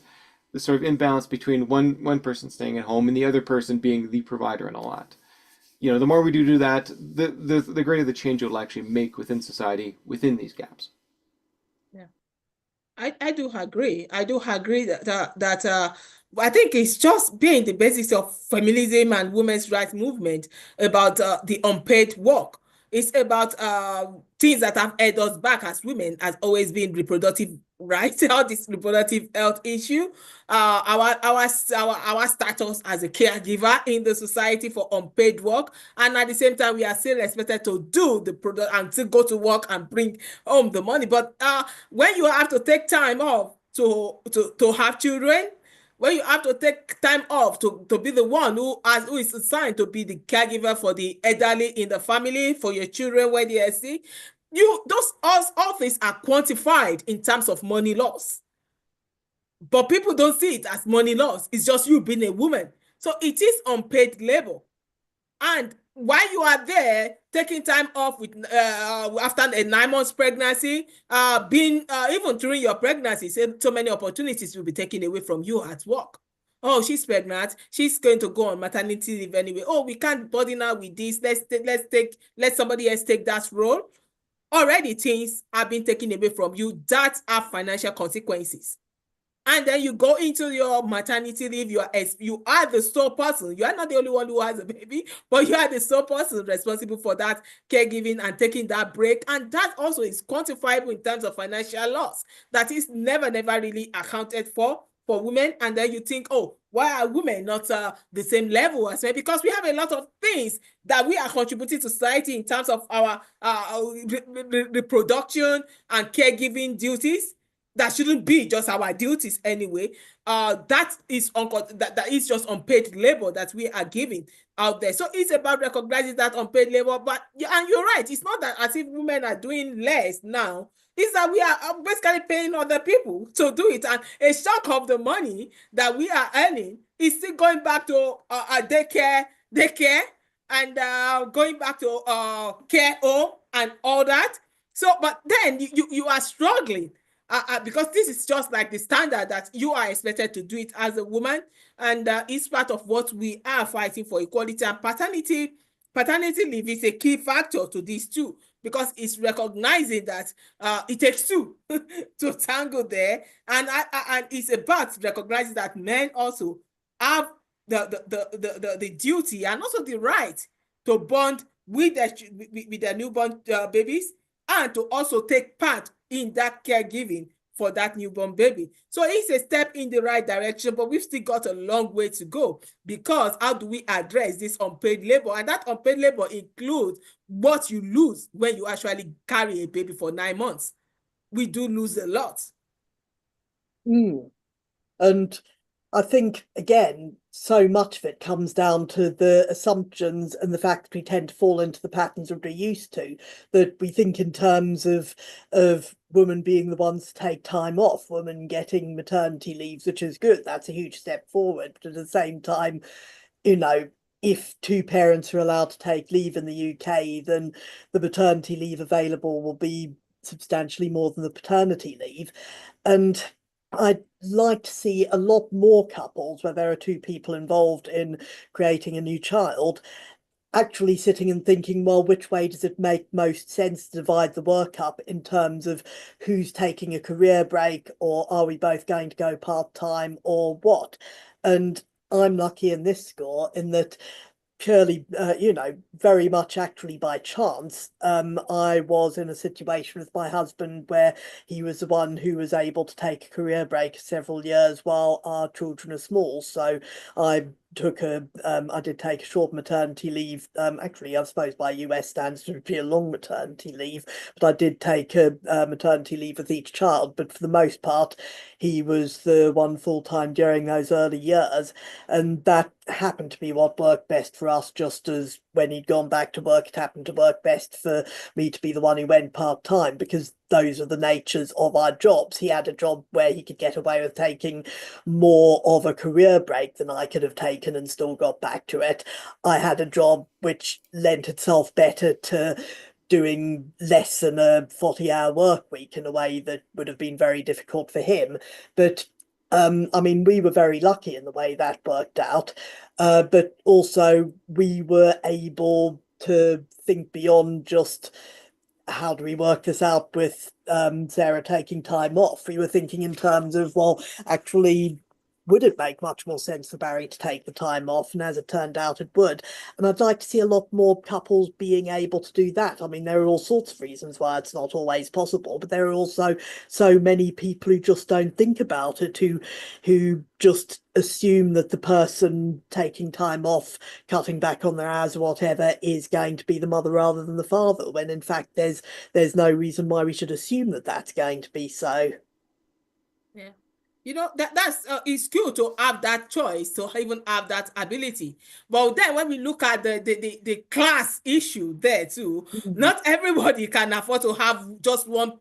the sort of imbalance between one person staying at home and the other person being the provider and all that. The more we do that, the greater the change it will actually make within society within these gaps. Yeah, I do agree. I do agree that I think it's just being the basis of feminism and women's rights movement about the unpaid work. It's about things that have held us back as women, has always been reproductive rights, all this reproductive health issue, our status as a caregiver in the society for unpaid work, and at the same time we are still expected to do the product and to go to work and bring home the money. But when you have to take time off to have children, when you have to take time off to be the one who is assigned to be the caregiver for the elderly in the family, for your children when they are sick, all things are quantified in terms of money loss. But people don't see it as money loss. It's just you being a woman. So it is unpaid labor. And while you are there taking time off with after a 9 months pregnancy, even during your pregnancy, so many opportunities will be taken away from you at work. Oh, she's pregnant. She's going to go on maternity leave anyway. Oh, we can't burden her with this. Let somebody else take that role. Already things have been taken away from you that have financial consequences. And then you go into your maternity leave, you are the sole person. You are not the only one who has a baby, but you are the sole person responsible for that caregiving and taking that break. And that also is quantifiable in terms of financial loss. That is never really accounted for women. And then you think, oh, why are women not the same level as men? Because we have a lot of things that we are contributing to society in terms of our reproduction and caregiving duties. That shouldn't be just our duties anyway. That is just unpaid labor that we are giving out there. So it's about recognizing that unpaid labor. And you're right, it's not that as if women are doing less now. It's that we are basically paying other people to do it. And a chunk of the money that we are earning is still going back to daycare, and going back to care home and all that. So, but then you are struggling. Because this is just like the standard that you are expected to do it as a woman, and it's part of what we are fighting for, equality. And paternity leave is a key factor to this too, because it's recognizing that it takes two to tango there, and it's about recognizing that men also have the duty and also the right to bond with their newborn babies, and to also take part in that caregiving for that newborn baby. So it's a step in the right direction, but we've still got a long way to go, because how do we address this unpaid labor? And that unpaid labor includes what you lose when you actually carry a baby for 9 months. We do lose a lot. And I think, again, so much of it comes down to the assumptions and the fact that we tend to fall into the patterns that we're used to, that we think in terms of women being the ones to take time off, women getting maternity leaves, which is good. That's a huge step forward. But at the same time, you know, if two parents are allowed to take leave in the UK, then the maternity leave available will be substantially more than the paternity leave. And I'd like to see a lot more couples where there are two people involved in creating a new child actually sitting and thinking, well, which way does it make most sense to divide the work up in terms of who's taking a career break, or are we both going to go part-time, or what? And I'm lucky in this score in that purely, very much actually by chance, I was in a situation with my husband where he was the one who was able to take a career break several years while our children are small. So I did take a short maternity leave. Actually, I suppose by US standards it would be a long maternity leave, but I did take a maternity leave with each child. But for the most part, he was the one full-time during those early years, and that happened to be what worked best for us. Just as when he'd gone back to work, it happened to work best for me to be the one who went part-time, because those are the natures of our jobs. He had a job where he could get away with taking more of a career break than I could have taken and still got back to it. I had a job which lent itself better to doing less than a 40-hour work week in a way that would have been very difficult for him. But I mean, we were very lucky in the way that worked out, but also we were able to think beyond just how do we work this out with Sarah taking time off. We were thinking in terms of, well, actually, would it make much more sense for Barry to take the time off? And as it turned out, it would. And I'd like to see a lot more couples being able to do that. I mean, there are all sorts of reasons why it's not always possible, but there are also so many people who just don't think about it, who just assume that the person taking time off, cutting back on their hours or whatever, is going to be the mother rather than the father, when in fact there's no reason why we should assume that that's going to be so. Yeah. You know, that's it's good to have that choice, to even have that ability. But then when we look at the class issue there too, not everybody can afford to have just one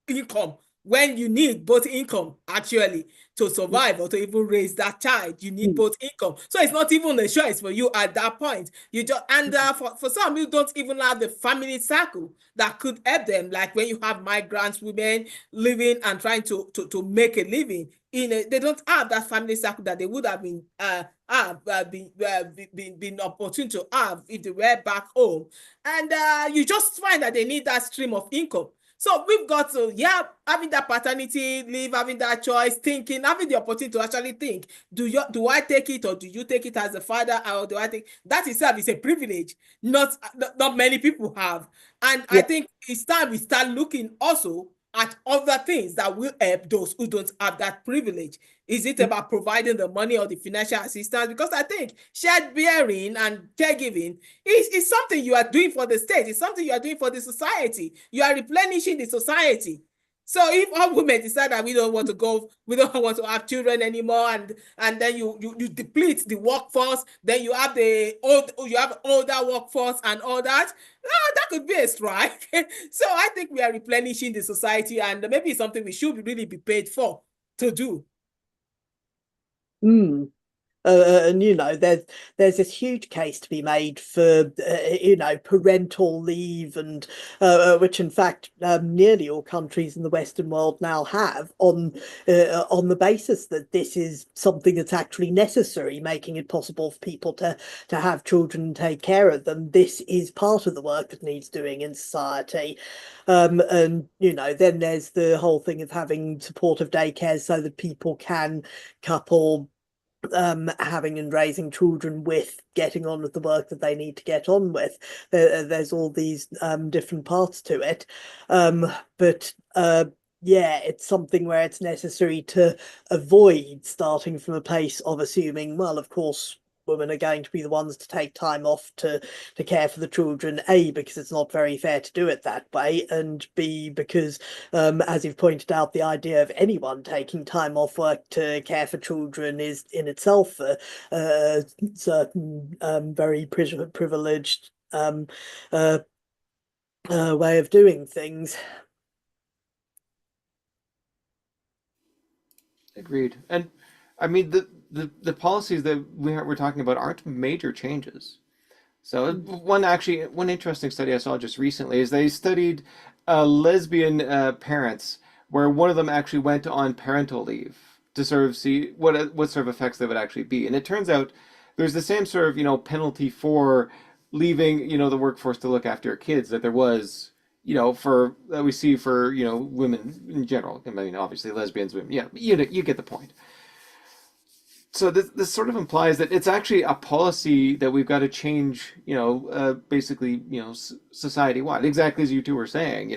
income when you need both income actually to survive or to even raise that child. You need both income. So it's not even a choice for you at that point. You just, and for some, you don't even have the family circle that could help them. Like when you have migrant women living and trying to make a living, they don't have that family circle that they would have been been opportune to have if they were back home. And you just find that they need that stream of income. So we've got to, having that paternity leave, having that choice, thinking, having the opportunity to actually think, do I take it, or do you take it as a father, or do I think that itself is a privilege not many people have. And I think it's time we start looking also at other things that will help those who don't have that privilege. Is it about providing the money or the financial assistance? Because I think shared bearing and caregiving is something you are doing for the state. It's something you are doing for the society. You are replenishing the society. So if all women decide that we don't want to have children anymore, and then you deplete the workforce, then you have older workforce and all that, that could be a strike. So I think we are replenishing the society, and maybe it's something we should really be paid for to do. And there's this huge case to be made for parental leave, and which in fact nearly all countries in the Western world now have, on the basis that this is something that's actually necessary, making it possible for people to have children and take care of them. This is part of the work that needs doing in society. And then there's the whole thing of having supportive daycare so that people can couple having and raising children with getting on with the work that they need to get on with. There's all these different parts to it, but yeah, it's something where it's necessary to avoid starting from a place of assuming, well, of course, women are going to be the ones to take time off to care for the children, A, because it's not very fair to do it that way, and B, because as you've pointed out, the idea of anyone taking time off work to care for children is in itself a certain very privileged uh, way of doing things. Agreed. And I mean, the policies that we're talking about aren't major changes. So one interesting study I saw just recently is they studied lesbian parents, where one of them actually went on parental leave to sort of see what sort of effects there would actually be. And it turns out there's the same sort of, penalty for leaving, the workforce to look after your kids that there was, for that we see for, women in general. I mean, obviously lesbians, women, yeah, you get the point. So this sort of implies that it's actually a policy that we've got to change, basically, society-wide. Exactly as you two were saying,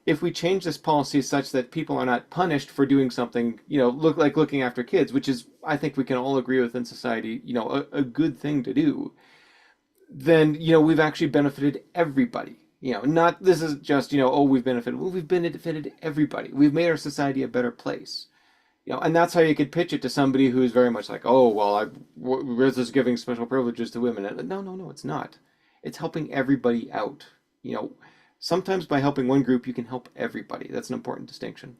if we change this policy such that people are not punished for doing something, looking after kids, which is, I think we can all agree with in society, a good thing to do, then, we've actually benefited everybody. Not this is just, oh, we've benefited. Well, we've benefited everybody. We've made our society a better place. And that's how you could pitch it to somebody who's very much like, oh, well, we're just giving special privileges to women. And no, it's not. It's helping everybody out. Sometimes by helping one group, you can help everybody. That's an important distinction.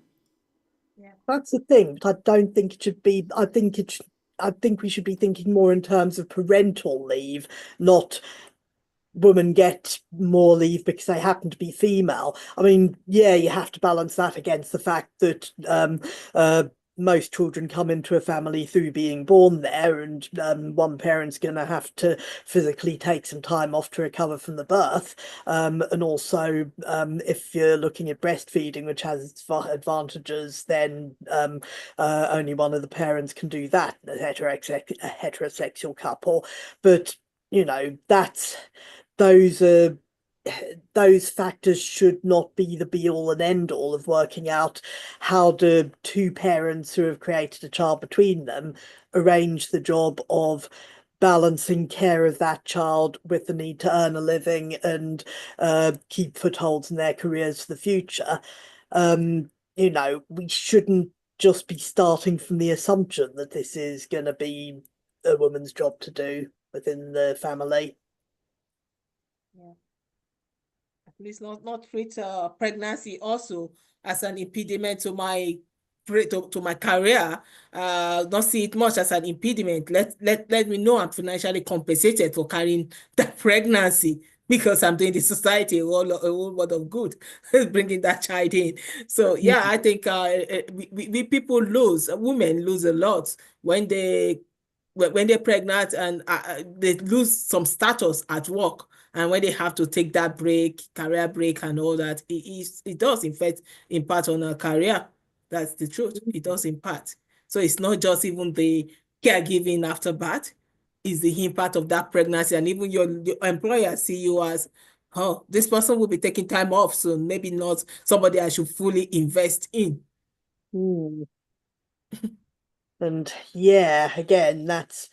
Yeah, that's the thing. But I don't think it should be. I think we should be thinking more in terms of parental leave, not women get more leave because they happen to be female. I mean, yeah, you have to balance that against the fact that most children come into a family through being born there, and one parent's going to have to physically take some time off to recover from the birth. And also, if you're looking at breastfeeding, which has its advantages, then only one of the parents can do that, a heterosexual couple. But those are those factors should not be the be all and end all of working out how do two parents who have created a child between them arrange the job of balancing care of that child with the need to earn a living and keep footholds in their careers for the future. We shouldn't just be starting from the assumption that this is going to be a woman's job to do within the family. Yeah. Please not treat pregnancy also as an impediment to my career. Not see it much as an impediment. Let me know I'm financially compensated for carrying that pregnancy because I'm doing the society a whole lot of good, bringing that child in. So yeah, I think we people lose, women lose a lot when they're pregnant, and they lose some status at work. And when they have to take that break, career break and all that, it does in fact impact on a career. That's the truth. It does impact. So it's not just even the caregiving after birth, it's the impact of that pregnancy. And even your employer see you as, oh, this person will be taking time off, so maybe not somebody I should fully invest in. And yeah, again, that's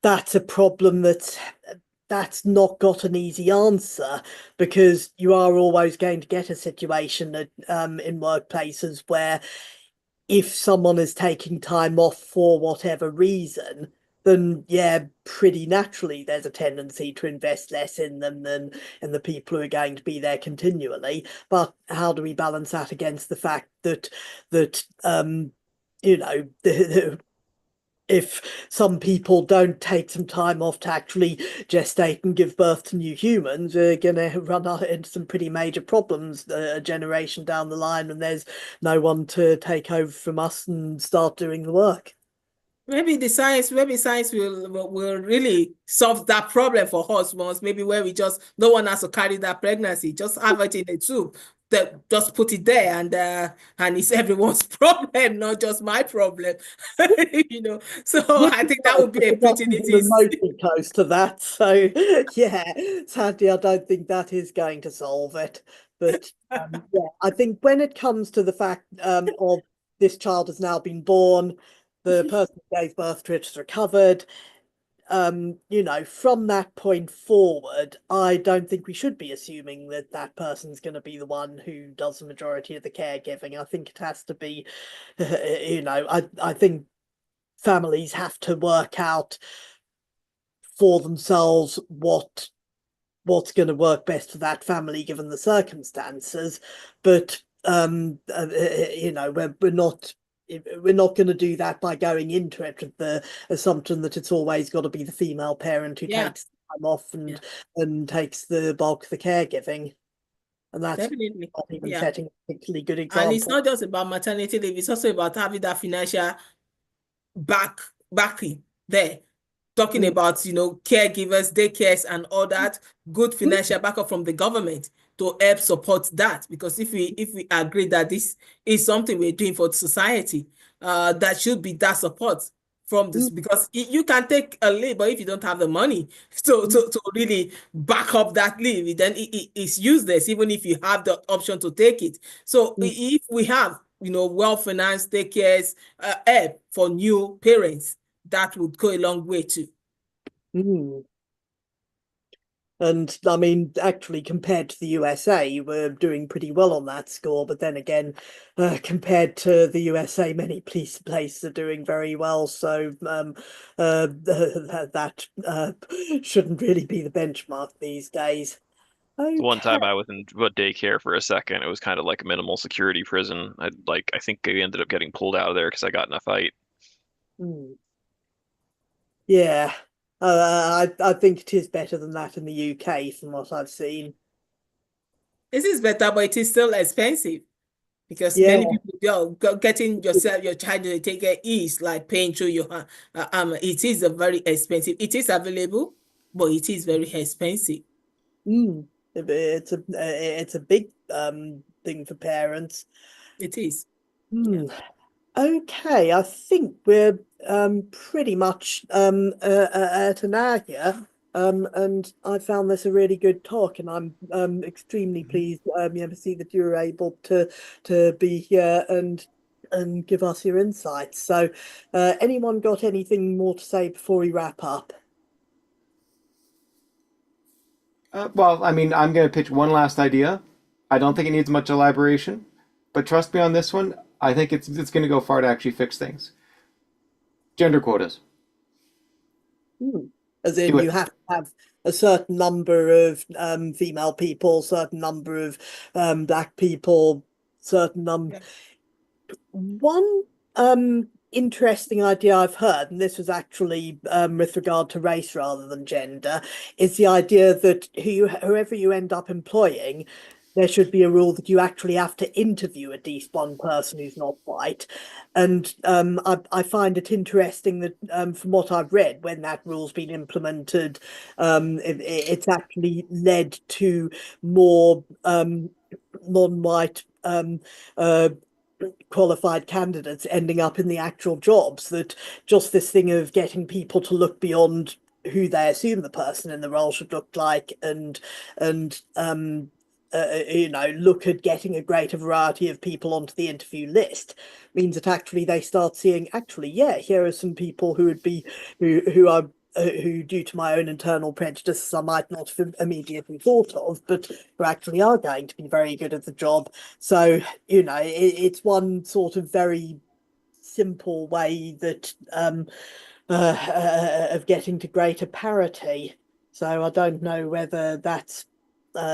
a problem that's not got an easy answer, because you are always going to get a situation that in workplaces where if someone is taking time off for whatever reason, then yeah, pretty naturally there's a tendency to invest less in them than in the people who are going to be there continually. But how do we balance that against the fact that if some people don't take some time off to actually gestate and give birth to new humans, we're going to run into some pretty major problems a generation down the line, and there's no one to take over from us and start doing the work. Maybe science will really solve that problem for us once, maybe where we just, no one has to carry that pregnancy, just have it in a tube, that just put it there, and it's everyone's problem, not just my problem. So I think that would be a pretty remotely close to that. So yeah, sadly, I don't think that is going to solve it. But yeah, I think when it comes to the fact of this child has now been born, the person who gave birth to it has recovered, from that point forward, I don't think we should be assuming that that person's going to be the one who does the majority of the caregiving. I think it has to be, I think families have to work out for themselves what's going to work best for that family given the circumstances. But we're not going to do that by going into it with the assumption that it's always got to be the female parent who takes time off and takes the bulk of the caregiving. And that's Definitely. not even setting a particularly good example. And it's not just about maternity leave, it's also about having that financial backing there. Talking about, caregivers, daycares and all that, good financial backup from the government to help support that. Because if we agree that this is something we're doing for society, that should be that support from this, because you can take a leave, but if you don't have the money to really back up that leave, then it's useless, even if you have the option to take it. So if we have, well-financed daycares, help for new parents, that would go a long way too. And I mean, actually, compared to the USA, we're doing pretty well on that score. But then again, compared to the USA, many places are doing very well. So that shouldn't really be the benchmark these days. Okay. The one time I was in daycare for a second, it was kind of like a minimal security prison. I think I ended up getting pulled out of there because I got in a fight. Yeah. I think it is better than that in the UK from what I've seen. This is better, but it is still expensive because many people getting your child to take it is like paying through your it is a very expensive. It is available, but it is very expensive. It's a big thing for parents. It is. Okay, I think we're pretty much at an hour here. And I found this a really good talk, and I'm extremely pleased to see that you were able to be here and give us your insights. So, anyone got anything more to say before we wrap up? Well, I mean, I'm going to pitch one last idea. I don't think it needs much elaboration, but trust me on this one. I think it's going to go far to actually fix things. Gender quotas. As in, you have to have a certain number of female people, certain number of black people, certain number. One interesting idea I've heard, and this was actually with regard to race rather than gender, is the idea that whoever you end up employing, there should be a rule that you actually have to interview at least one person who's not white. And I find it interesting that from what I've read, when that rule's been implemented, it's actually led to more non-white qualified candidates ending up in the actual jobs. That just this thing of getting people to look beyond who they assume the person in the role should look like and look at getting a greater variety of people onto the interview list means that actually they start seeing, here are some people who would be, who are, who due to my own internal prejudices I might not have immediately thought of, but who actually are going to be very good at the job. So, it's one sort of very simple way that of getting to greater parity. So I don't know whether that's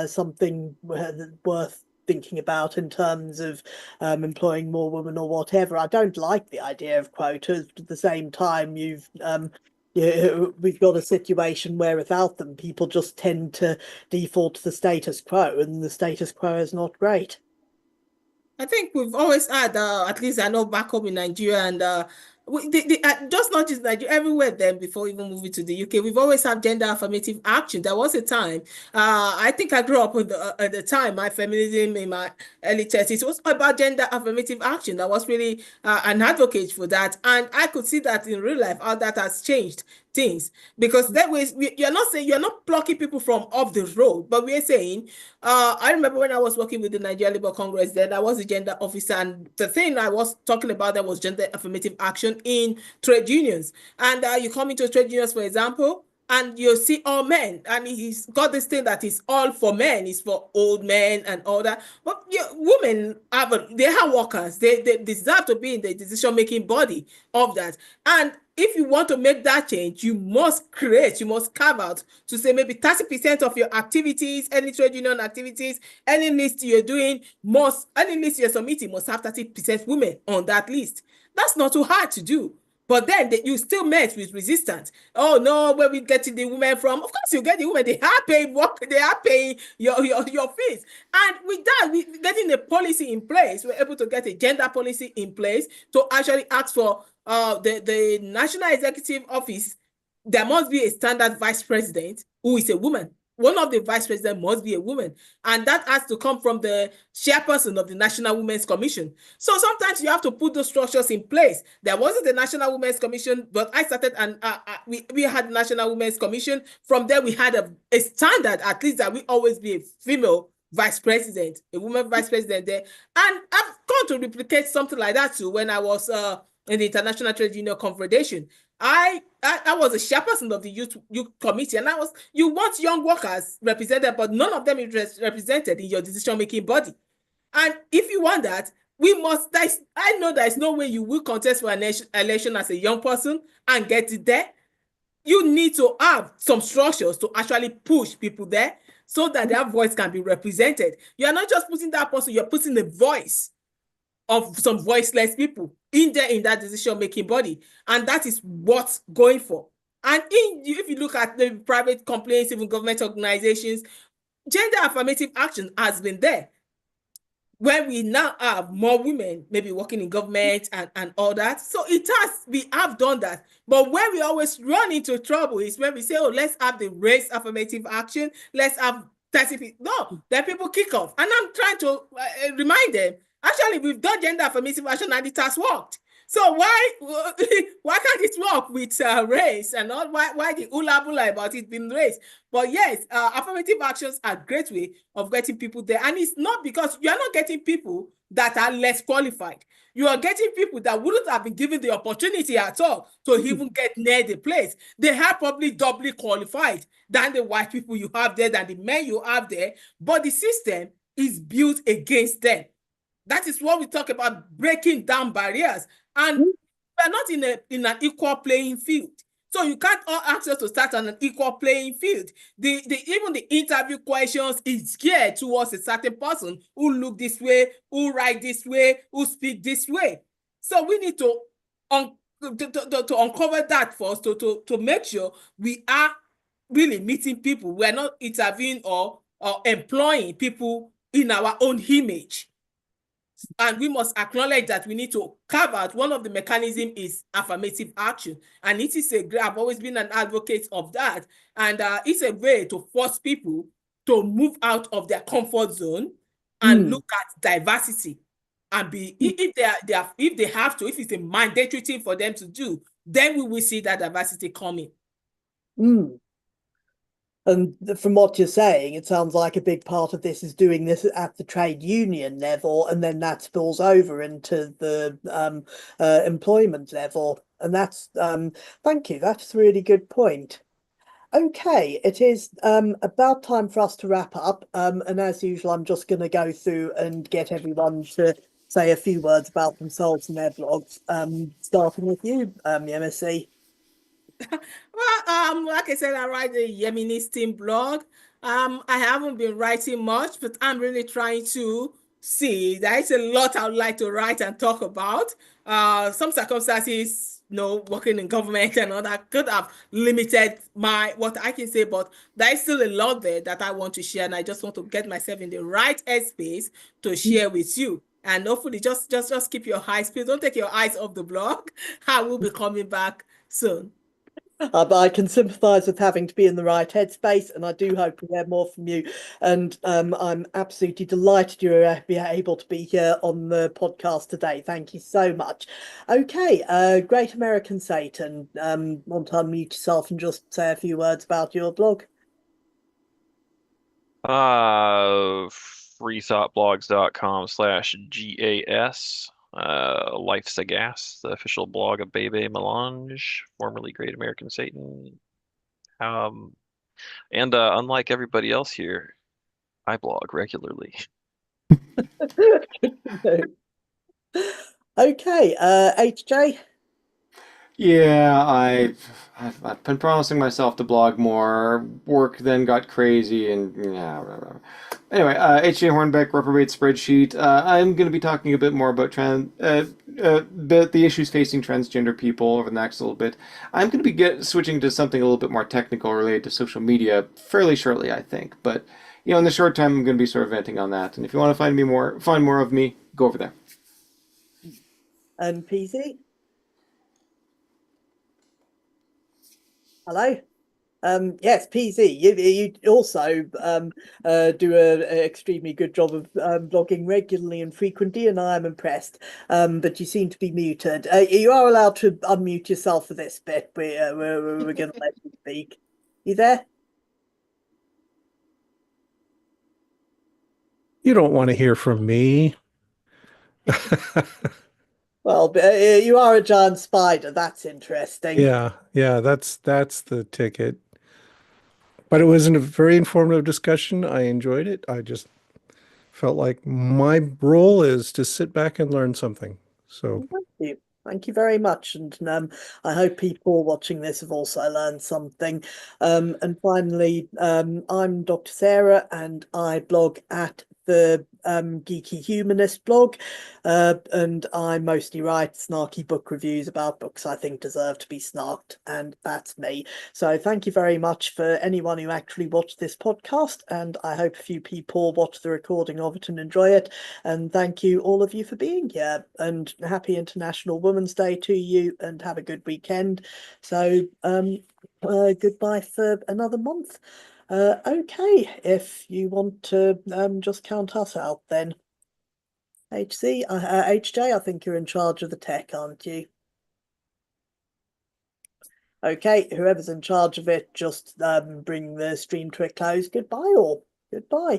something worth thinking about in terms of employing more women or whatever. I don't like the idea of quotas, but at the same time, we've got a situation where without them, people just tend to default to the status quo, and the status quo is not great. I think we've always had, at least I know back home in Nigeria, and just not just Nigeria, everywhere then before even moving to the UK, we've always had gender affirmative action. There was a time, I think I grew up with at the time, my feminism in my early 30s, it was about gender affirmative action. I was really an advocate for that. And I could see that in real life, how that has changed. things, because that way you're not saying, you're not plucking people from off the road, but we're saying, I remember when I was working with the Nigeria Labour Congress, then I was a gender officer, and the thing I was talking about that was gender affirmative action in trade unions. And you come into trade unions, for example, and you see all men, and he's got this thing that is all for men, it's for old men and all that. But women they are workers. They deserve to be in the decision-making body of that. And if you want to make that change, you must carve out to say maybe 30% of your activities, any trade union activities, any list you're doing any list you're submitting must have 30% women on that list. That's not too hard to do. But then you still met with resistance. Oh no, where we getting the women from? Of course, you get the women. They are paying work. They are paying your fees. And with that, we getting a policy in place. We're able to get a gender policy in place to actually ask for the National Executive Office. There must be a standard vice president who is a woman. One of the vice presidents must be a woman, and that has to come from the chairperson of the National Women's Commission. So sometimes you have to put those structures in place. There wasn't a National Women's Commission, but I started, and we had the National Women's Commission. From there, we had a standard, at least, that we always be a female vice president, a woman vice president there. And I've gone to replicate something like that too when I was in the International Trade Union Confederation. I was a chairperson of the youth committee, and you want young workers represented, but none of them is represented in your decision-making body. And if you want that, I know there's no way you will contest for an election as a young person and get it there. You need to have some structures to actually push people there so that their voice can be represented. You are not just putting that person, you're putting the voice of some voiceless people in that decision-making body. And that is what's going for. And if you look at the private companies, even government organizations, gender affirmative action has been there. When we now have more women maybe working in government and all that. So we have done that. But where we always run into trouble is when we say, oh, let's have the race affirmative action, let's have 30 people. No, then people kick off. And I'm trying to remind them, actually, we've done gender affirmative action and it has worked. So why can't it work with race and not why the hula about it being race? But yes, affirmative actions are a great way of getting people there. And it's not because you are not getting people that are less qualified. You are getting people that wouldn't have been given the opportunity at all to even get near the place. They are probably doubly qualified than the white people you have there, than the men you have there. But the system is built against them. That is what we talk about, breaking down barriers. And we're not in an equal playing field. So you can't all ask us to start on an equal playing field. Even the interview questions is geared towards a certain person who look this way, who write this way, who speak this way. So we need to uncover that first to make sure we are really meeting people. We're not interviewing or employing people in our own image. And we must acknowledge that we need to carve out one of the mechanisms is affirmative action. And it is I've always been an advocate of that. And it's a way to force people to move out of their comfort zone and look at diversity. And if they have to, if it's a mandatory thing for them to do, then we will see that diversity coming. And from what you're saying, it sounds like a big part of this is doing this at the trade union level, and then that spills over into the employment level. And that's, thank you, that's a really good point. Okay, it is about time for us to wrap up. And as usual, I'm just going to go through and get everyone to say a few words about themselves and their blogs, starting with you, MSC. Well, like I said, I write the Yeministing blog. I haven't been writing much, but I'm really trying to see. There's a lot I would like to write and talk about. Some circumstances, working in government and all that could have limited what I can say, but there's still a lot there that I want to share, and I just want to get myself in the right headspace to share with you. And hopefully, just keep your eyes peeled. Don't take your eyes off the blog. I will be coming back soon. But I can sympathise with having to be in the right headspace, and I do hope to hear more from you. And I'm absolutely delighted you're able to be here on the podcast today. Thank you so much. Okay, Great American Satan, want to unmute yourself and just say a few words about your blog? freethoughtblogs.com/GAS. Life's a Gas, the official blog of Bebe Melange, formerly Great American Satan. And unlike everybody else here, I blog regularly. Okay, HJ. Yeah, I've been promising myself to blog more. Work then got crazy, and yeah, whatever. Anyway, H.J. Hornbeck, reprobate spreadsheet. I'm going to be talking a bit more about the issues facing transgender people over the next little bit. I'm going to be switching to something a little bit more technical related to social media fairly shortly, I think. But in the short time, I'm going to be sort of venting on that. And if you want to find more of me, go over there. And PC. Hello. Yes, PZ. You also do an extremely good job of blogging regularly and frequently, and I am impressed. But you seem to be muted. You are allowed to unmute yourself for this bit. We're going to let you speak. You there? You don't want to hear from me. Well, you are a giant spider. That's interesting. Yeah, that's the ticket. But it was a very informative discussion. I enjoyed it. I just felt like my role is to sit back and learn something. So Thank you. Thank you very much. And I hope people watching this have also learned something. And finally, I'm Dr. Sarah, and I blog at the Geeky Humanist blog. And I mostly write snarky book reviews about books I think deserve to be snarked, and that's me. So thank you very much for anyone who actually watched this podcast, and I hope a few people watch the recording of it and enjoy it. And thank you, all of you, for being here, and happy International Women's Day to you, and have a good weekend. So goodbye for another month. Okay, if you want to just count us out then. HJ, I think you're in charge of the tech, aren't you? Okay, whoever's in charge of it, just bring the stream to a close. Goodbye all. Goodbye.